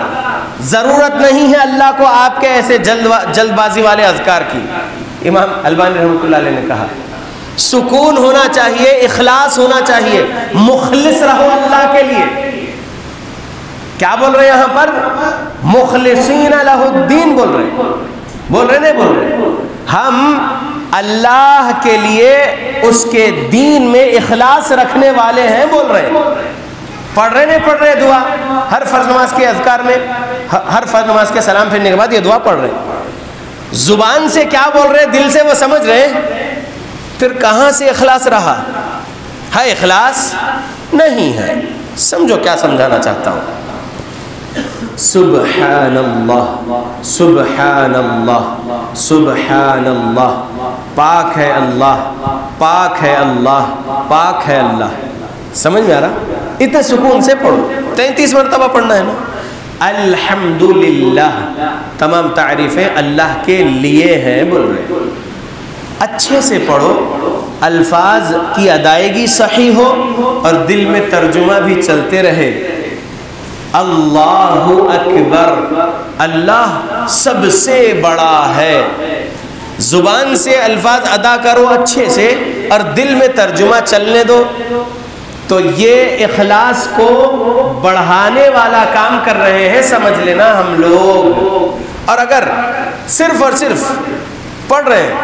ضرورت نہیں ہے اللہ کو آپ کے ایسے جلد بازی والے اذکار کی۔ امام البانی رحمۃ اللہ علیہ نے کہا سکون ہونا چاہیے، اخلاص ہونا چاہیے، مخلص رہو اللہ کے لیے۔ کیا بول رہے ہیں یہاں پر؟ مخلصین لہ الدین بول رہے نہیں بول رہے؟ ہم اللہ کے لیے اس کے دین میں اخلاص رکھنے والے ہیں بول رہے ہیں۔ پڑھ رہے نہیں پڑھ رہے دعا؟ ہر فرض نماز کے اذکار میں، ہر فرض نماز کے سلام پھرنے کے بعد یہ دعا پڑھ رہے ہیں۔ زبان سے کیا بول رہے، دل سے وہ سمجھ رہے ہیں، پھر کہاں سے اخلاص رہا؟ ہے اخلاص؟ نہیں ہے۔ سمجھو کیا سمجھانا چاہتا ہوں۔ سبحان اللہ سبحان اللہ سبحان اللہ، پاک ہے اللہ پاک ہے اللہ پاک ہے اللہ۔ سمجھ میں آ رہا؟ اتنے سکون سے پڑھو، 33 مرتبہ پڑھنا ہے نا۔ الحمدللہ، تمام تعریفیں اللہ کے لیے ہیں بول رہے۔ اچھے سے پڑھو، الفاظ کی ادائیگی صحیح ہو اور دل میں ترجمہ بھی چلتے رہے۔ اللہ اکبر، اللہ سب سے بڑا ہے۔ زبان سے الفاظ ادا کرو اچھے سے اور دل میں ترجمہ چلنے دو، تو یہ اخلاص کو بڑھانے والا کام کر رہے ہیں سمجھ لینا ہم لوگ۔ اور اگر صرف اور صرف پڑھ رہے ہیں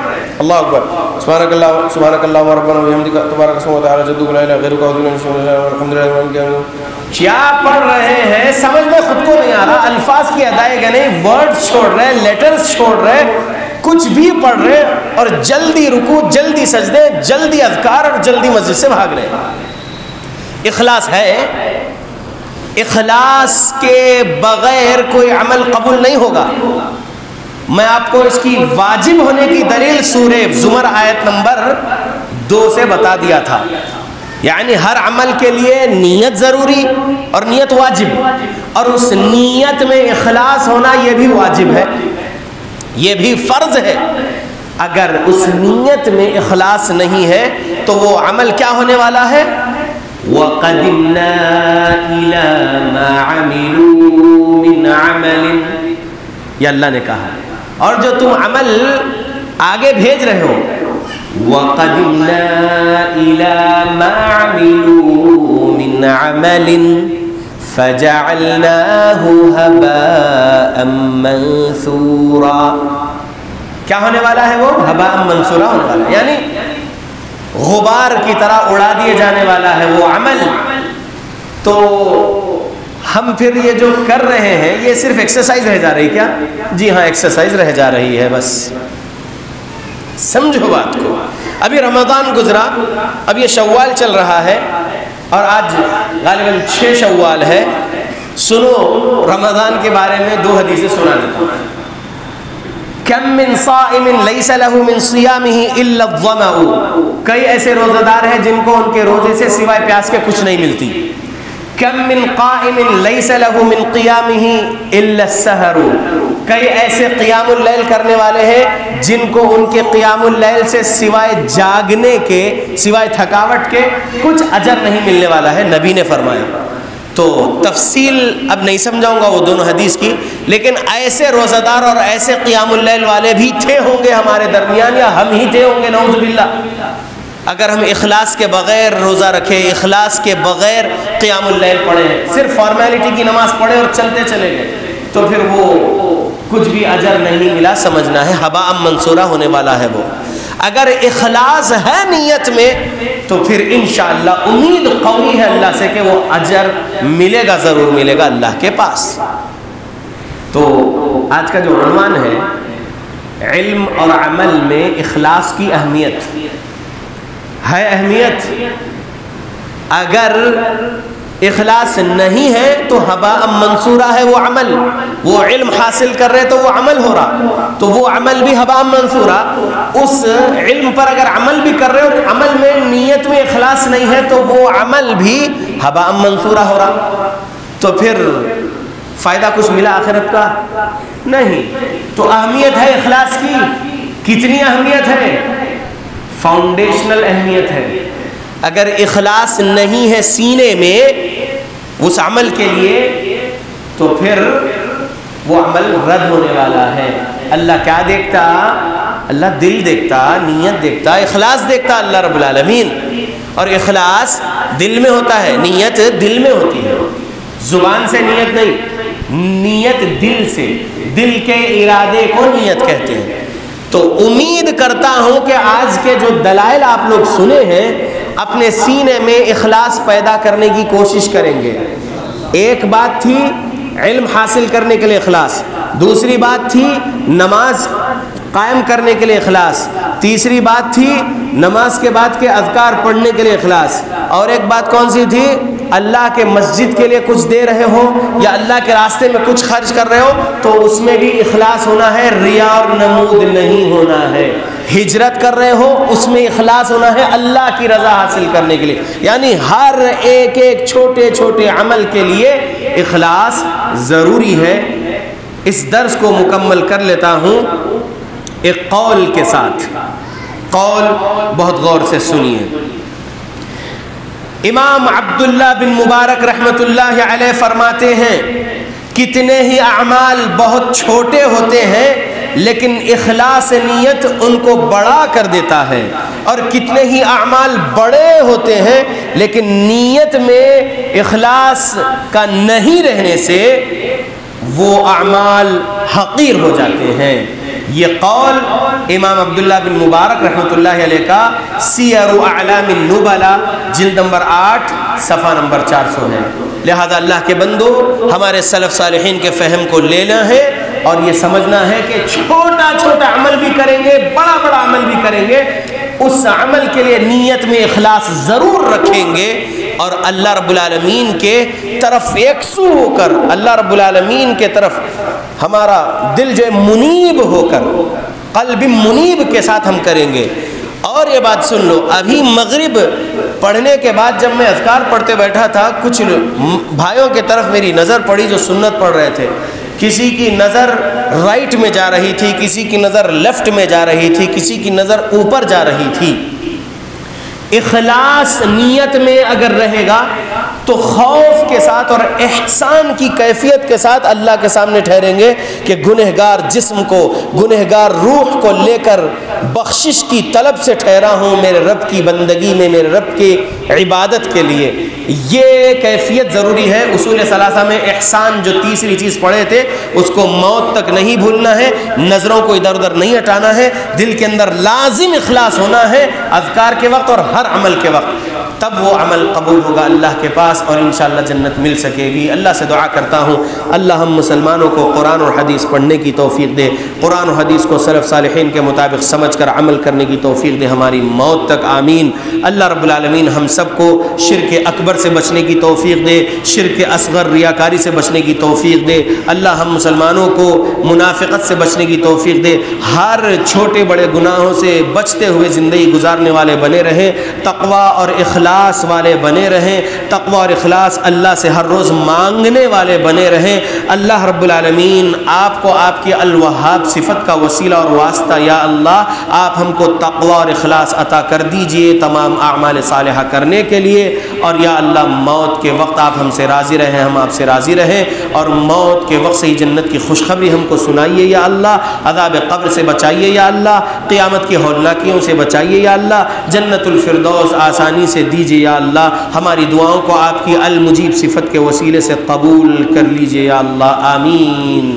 اللہ اکبر سبحانک اللہ ربنا وبحمدک تبارک اسمک وتعالی جدک لا الہ غیرک الحمدللہ، کیا پڑھ رہے ہیں سمجھ میں خود کو نہیں آ رہا، الفاظ کی ادائیگی نہیں، ورڈ چھوڑ رہے، لیٹرز چھوڑ رہے، کچھ بھی پڑھ رہے اور جلدی رکوع، جلدی سجدے، جلدی اذکار اور جلدی مسجد سے بھاگ رہے۔ اخلاص ہے؟ اخلاص کے بغیر کوئی عمل قبول نہیں ہوگا۔ میں آپ کو اس کی واجب ہونے کی دلیل سورہ زمر آیت نمبر 2 سے بتا دیا تھا۔ یعنی ہر عمل کے لیے نیت ضروری اور نیت واجب، اور اس نیت میں اخلاص ہونا یہ بھی واجب ہے، یہ بھی فرض ہے۔ اگر اس نیت میں اخلاص نہیں ہے تو وہ عمل کیا ہونے والا ہے؟ وَقَدِمْنَا إِلَى مَا عَمِلُوا مِنْ عَمَلٍ، یہ اللہ نے کہا۔ اور جو تم عمل آگے بھیج رہے ہو، وَقَدِمْنَا إِلَى مَا عَمِلُوا مِنْ عَمَلٍ فَجَعَلْنَاهُ هَبَاءً مَنْثُورًا، کیا ہونے والا ہے وہ؟ هَبَاءً مَنْثُورًا ہونے والا ہے، یعنی غبار کی طرح اڑا دیے جانے والا ہے وہ عمل۔ تو ہم پھر یہ جو کر رہے ہیں یہ صرف ایکسرسائز رہ جا رہی کیا؟ جی ہاں، ایکسرسائز رہ جا رہی ہے بس۔ سمجھو بات کو۔ ابھی رمضان گزرا، اب یہ شوال چل رہا ہے اور آج غالباً 6 شوال ہے۔ سنو رمضان کے بارے میں 2 حدیثیں سنا دیتا ہوں۔ کم من صائم لیس له من صیامه الا الظمأ، کئی ایسے روزہ دار ہیں جن کو ان کے روزے سے سوائے پیاس کے کچھ نہیں ملتی۔ کم من قائم لیس له من قیامہ الا السحر، کئی ایسے قیام اللیل کرنے والے ہیں جن کو ان کے قیام اللیل سے سوائے جاگنے کے، سوائے تھکاوٹ کے کچھ اجر نہیں ملنے والا ہے، نبی نے فرمایا۔ تو تفصیل اب نہیں سمجھاؤں گا وہ دونوں حدیث کی، لیکن ایسے روزہ دار اور ایسے قیام اللیل والے بھی تھے ہوں گے ہمارے درمیان، یا ہم ہی تھے ہوں گے نعوذ باللہ۔ اگر ہم اخلاص کے بغیر روزہ رکھے، اخلاص کے بغیر قیام اللیل پڑھے، صرف فارمیلٹی کی نماز پڑھے اور چلتے چلے گئے، تو پھر وہ کچھ بھی اجر نہیں ملا، سمجھنا ہے ہباء منصورہ ہونے والا ہے وہ۔ اگر اخلاص ہے نیت میں تو پھر انشاءاللہ امید قوی ہے اللہ سے کہ وہ اجر ملے گا، ضرور ملے گا اللہ کے پاس۔ تو آج کا جو عنوان ہے علم اور عمل میں اخلاص کی اہمیت ہے، اہمیت۔ اگر اخلاص نہیں ہے تو ہباء منصورہ ہے وہ عمل، وہ علم حاصل کر رہے تو وہ عمل ہو رہا، تو وہ عمل بھی ہباء منصورہ۔ اس علم پر اگر عمل بھی کر رہے اور عمل میں نیت میں اخلاص نہیں ہے تو وہ عمل بھی ہباء منصورہ ہو رہا، تو پھر فائدہ کچھ ملا آخرت کا نہیں۔ تو اہمیت ہے اخلاص کی، کتنی اہمیت ہے؟ فاؤنڈیشنل اہمیت ہے۔ اگر اخلاص نہیں ہے سینے میں اس عمل کے لیے تو پھر وہ عمل رد ہونے والا ہے۔ اللہ کیا دیکھتا؟ اللہ دل دیکھتا، نیت دیکھتا، اخلاص دیکھتا اللہ رب العالمین۔ اور اخلاص دل میں ہوتا ہے، نیت دل میں ہوتی ہے، زبان سے نیت نہیں، نیت دل سے، دل کے ارادے کو نیت کہتے ہیں۔ تو امید کرتا ہوں کہ آج کے جو دلائل آپ لوگ سنے ہیں اپنے سینے میں اخلاص پیدا کرنے کی کوشش کریں گے۔ ایک بات تھی علم حاصل کرنے کے لیے اخلاص، دوسری بات تھی نماز قائم کرنے کے لیے اخلاص، تیسری بات تھی نماز کے بعد کے اذکار پڑھنے کے لیے اخلاص، اور ایک بات کون سی تھی؟ اللہ کے مسجد کے لیے کچھ دے رہے ہو یا اللہ کے راستے میں کچھ خرچ کر رہے ہو تو اس میں بھی اخلاص ہونا ہے، ریا اور نمود نہیں ہونا ہے۔ ہجرت کر رہے ہو اس میں اخلاص ہونا ہے اللہ کی رضا حاصل کرنے کے لیے، یعنی ہر ایک ایک چھوٹے چھوٹے عمل کے لیے اخلاص ضروری ہے۔ اس درس کو مکمل کر لیتا ہوں ایک قول کے ساتھ، قول بہت غور سے سنیے۔ امام عبداللہ بن مبارک رحمۃ اللہ علیہ فرماتے ہیں کتنے ہی اعمال بہت چھوٹے ہوتے ہیں لیکن اخلاص نیت ان کو بڑا کر دیتا ہے، اور کتنے ہی اعمال بڑے ہوتے ہیں لیکن نیت میں اخلاص کا نہیں رہنے سے وہ اعمال حقیر ہو جاتے ہیں۔ یہ قول امام عبداللہ بن مبارک رحمۃ اللہ علیہ کا سیر اعلام النبلاء جلد نمبر 8 صفحہ نمبر 400 ہے۔ لہذا اللہ کے بندو ہمارے سلف صالحین کے فہم کو لینا ہے اور یہ سمجھنا ہے کہ چھوٹا چھوٹا عمل بھی کریں گے، بڑا بڑا عمل بھی کریں گے، اس عمل کے لیے نیت میں اخلاص ضرور رکھیں گے، اور اللہ رب العالمین کے طرف یکسو ہو کر، اللہ رب العالمین کے طرف ہمارا دل جو منیب ہو کر، قلب منیب کے ساتھ ہم کریں گے۔ اور یہ بات سن لو، ابھی مغرب پڑھنے کے بعد جب میں اذکار پڑھتے بیٹھا تھا کچھ بھائیوں کے طرف میری نظر پڑی جو سنت پڑھ رہے تھے، کسی کی نظر رائٹ میں جا رہی تھی، کسی کی نظر لیفٹ میں جا رہی تھی، کسی کی نظر اوپر جا رہی تھی۔ اخلاص نیت میں اگر رہے گا تو خوف کے ساتھ اور احسان کی کیفیت کے ساتھ اللہ کے سامنے ٹھہریں گے کہ گنہگار جسم کو، گنہگار روح کو لے کر بخشش کی طلب سے ٹھہرا ہوں میرے رب کی بندگی میں، میرے رب کی عبادت کے لیے۔ یہ کیفیت ضروری ہے۔ اصول ثلاثہ میں احسان جو تیسری چیز پڑھے تھے اس کو موت تک نہیں بھولنا ہے، نظروں کو ادھر ادھر نہیں ہٹانا ہے، دل کے اندر لازم اخلاص ہونا ہے اذکار کے وقت اور ہر عمل کے وقت، تب وہ عمل قبول ہوگا اللہ کے پاس اور انشاءاللہ جنت مل سکے گی۔ اللہ سے دعا کرتا ہوں اللہ ہم مسلمانوں کو قرآن اور حدیث پڑھنے کی توفیق دے، قرآن و حدیث کو سلف صالحین کے مطابق سمجھ کر عمل کرنے کی توفیق دے ہماری موت تک، آمین۔ اللہ رب العالمین ہم سب کو شرک اکبر سے بچنے کی توفیق دے، شرک اصغر ریاکاری سے بچنے کی توفیق دے۔ اللہ ہم مسلمانوں کو منافقت سے بچنے کی توفیق دے، ہر چھوٹے بڑے گناہوں سے بچتے ہوئے زندگی گزارنے والے بنے رہیں، تقوی اور اخلاص اخلاص والے بنے رہیں، تقوی اور اخلاص اللہ سے ہر روز مانگنے والے بنے رہیں۔ اللہ رب العالمین آپ کو آپ کی الوہاب صفت کا وسیلہ اور واسطہ یا اللہ آپ ہم کو تقوی اور اخلاص عطا کر دیجئے تمام اعمال صالحہ کرنے کے لیے، اور یا اللہ موت کے وقت آپ ہم سے راضی رہیں، ہم آپ سے راضی رہیں، اور موت کے وقت سے ہی جنت کی خوشخبری ہم کو سنائیے یا اللہ، عذاب قبر سے بچائیے یا اللہ، قیامت کی ہولناکیوں سے بچائیے یا اللہ، جنت الفردوس آسانی سے دیجیے یا اللہ، ہماری دعاؤں کو آپ کی المجیب صفت کے وسیلے سے قبول کر لیجیے یا اللہ، آمین۔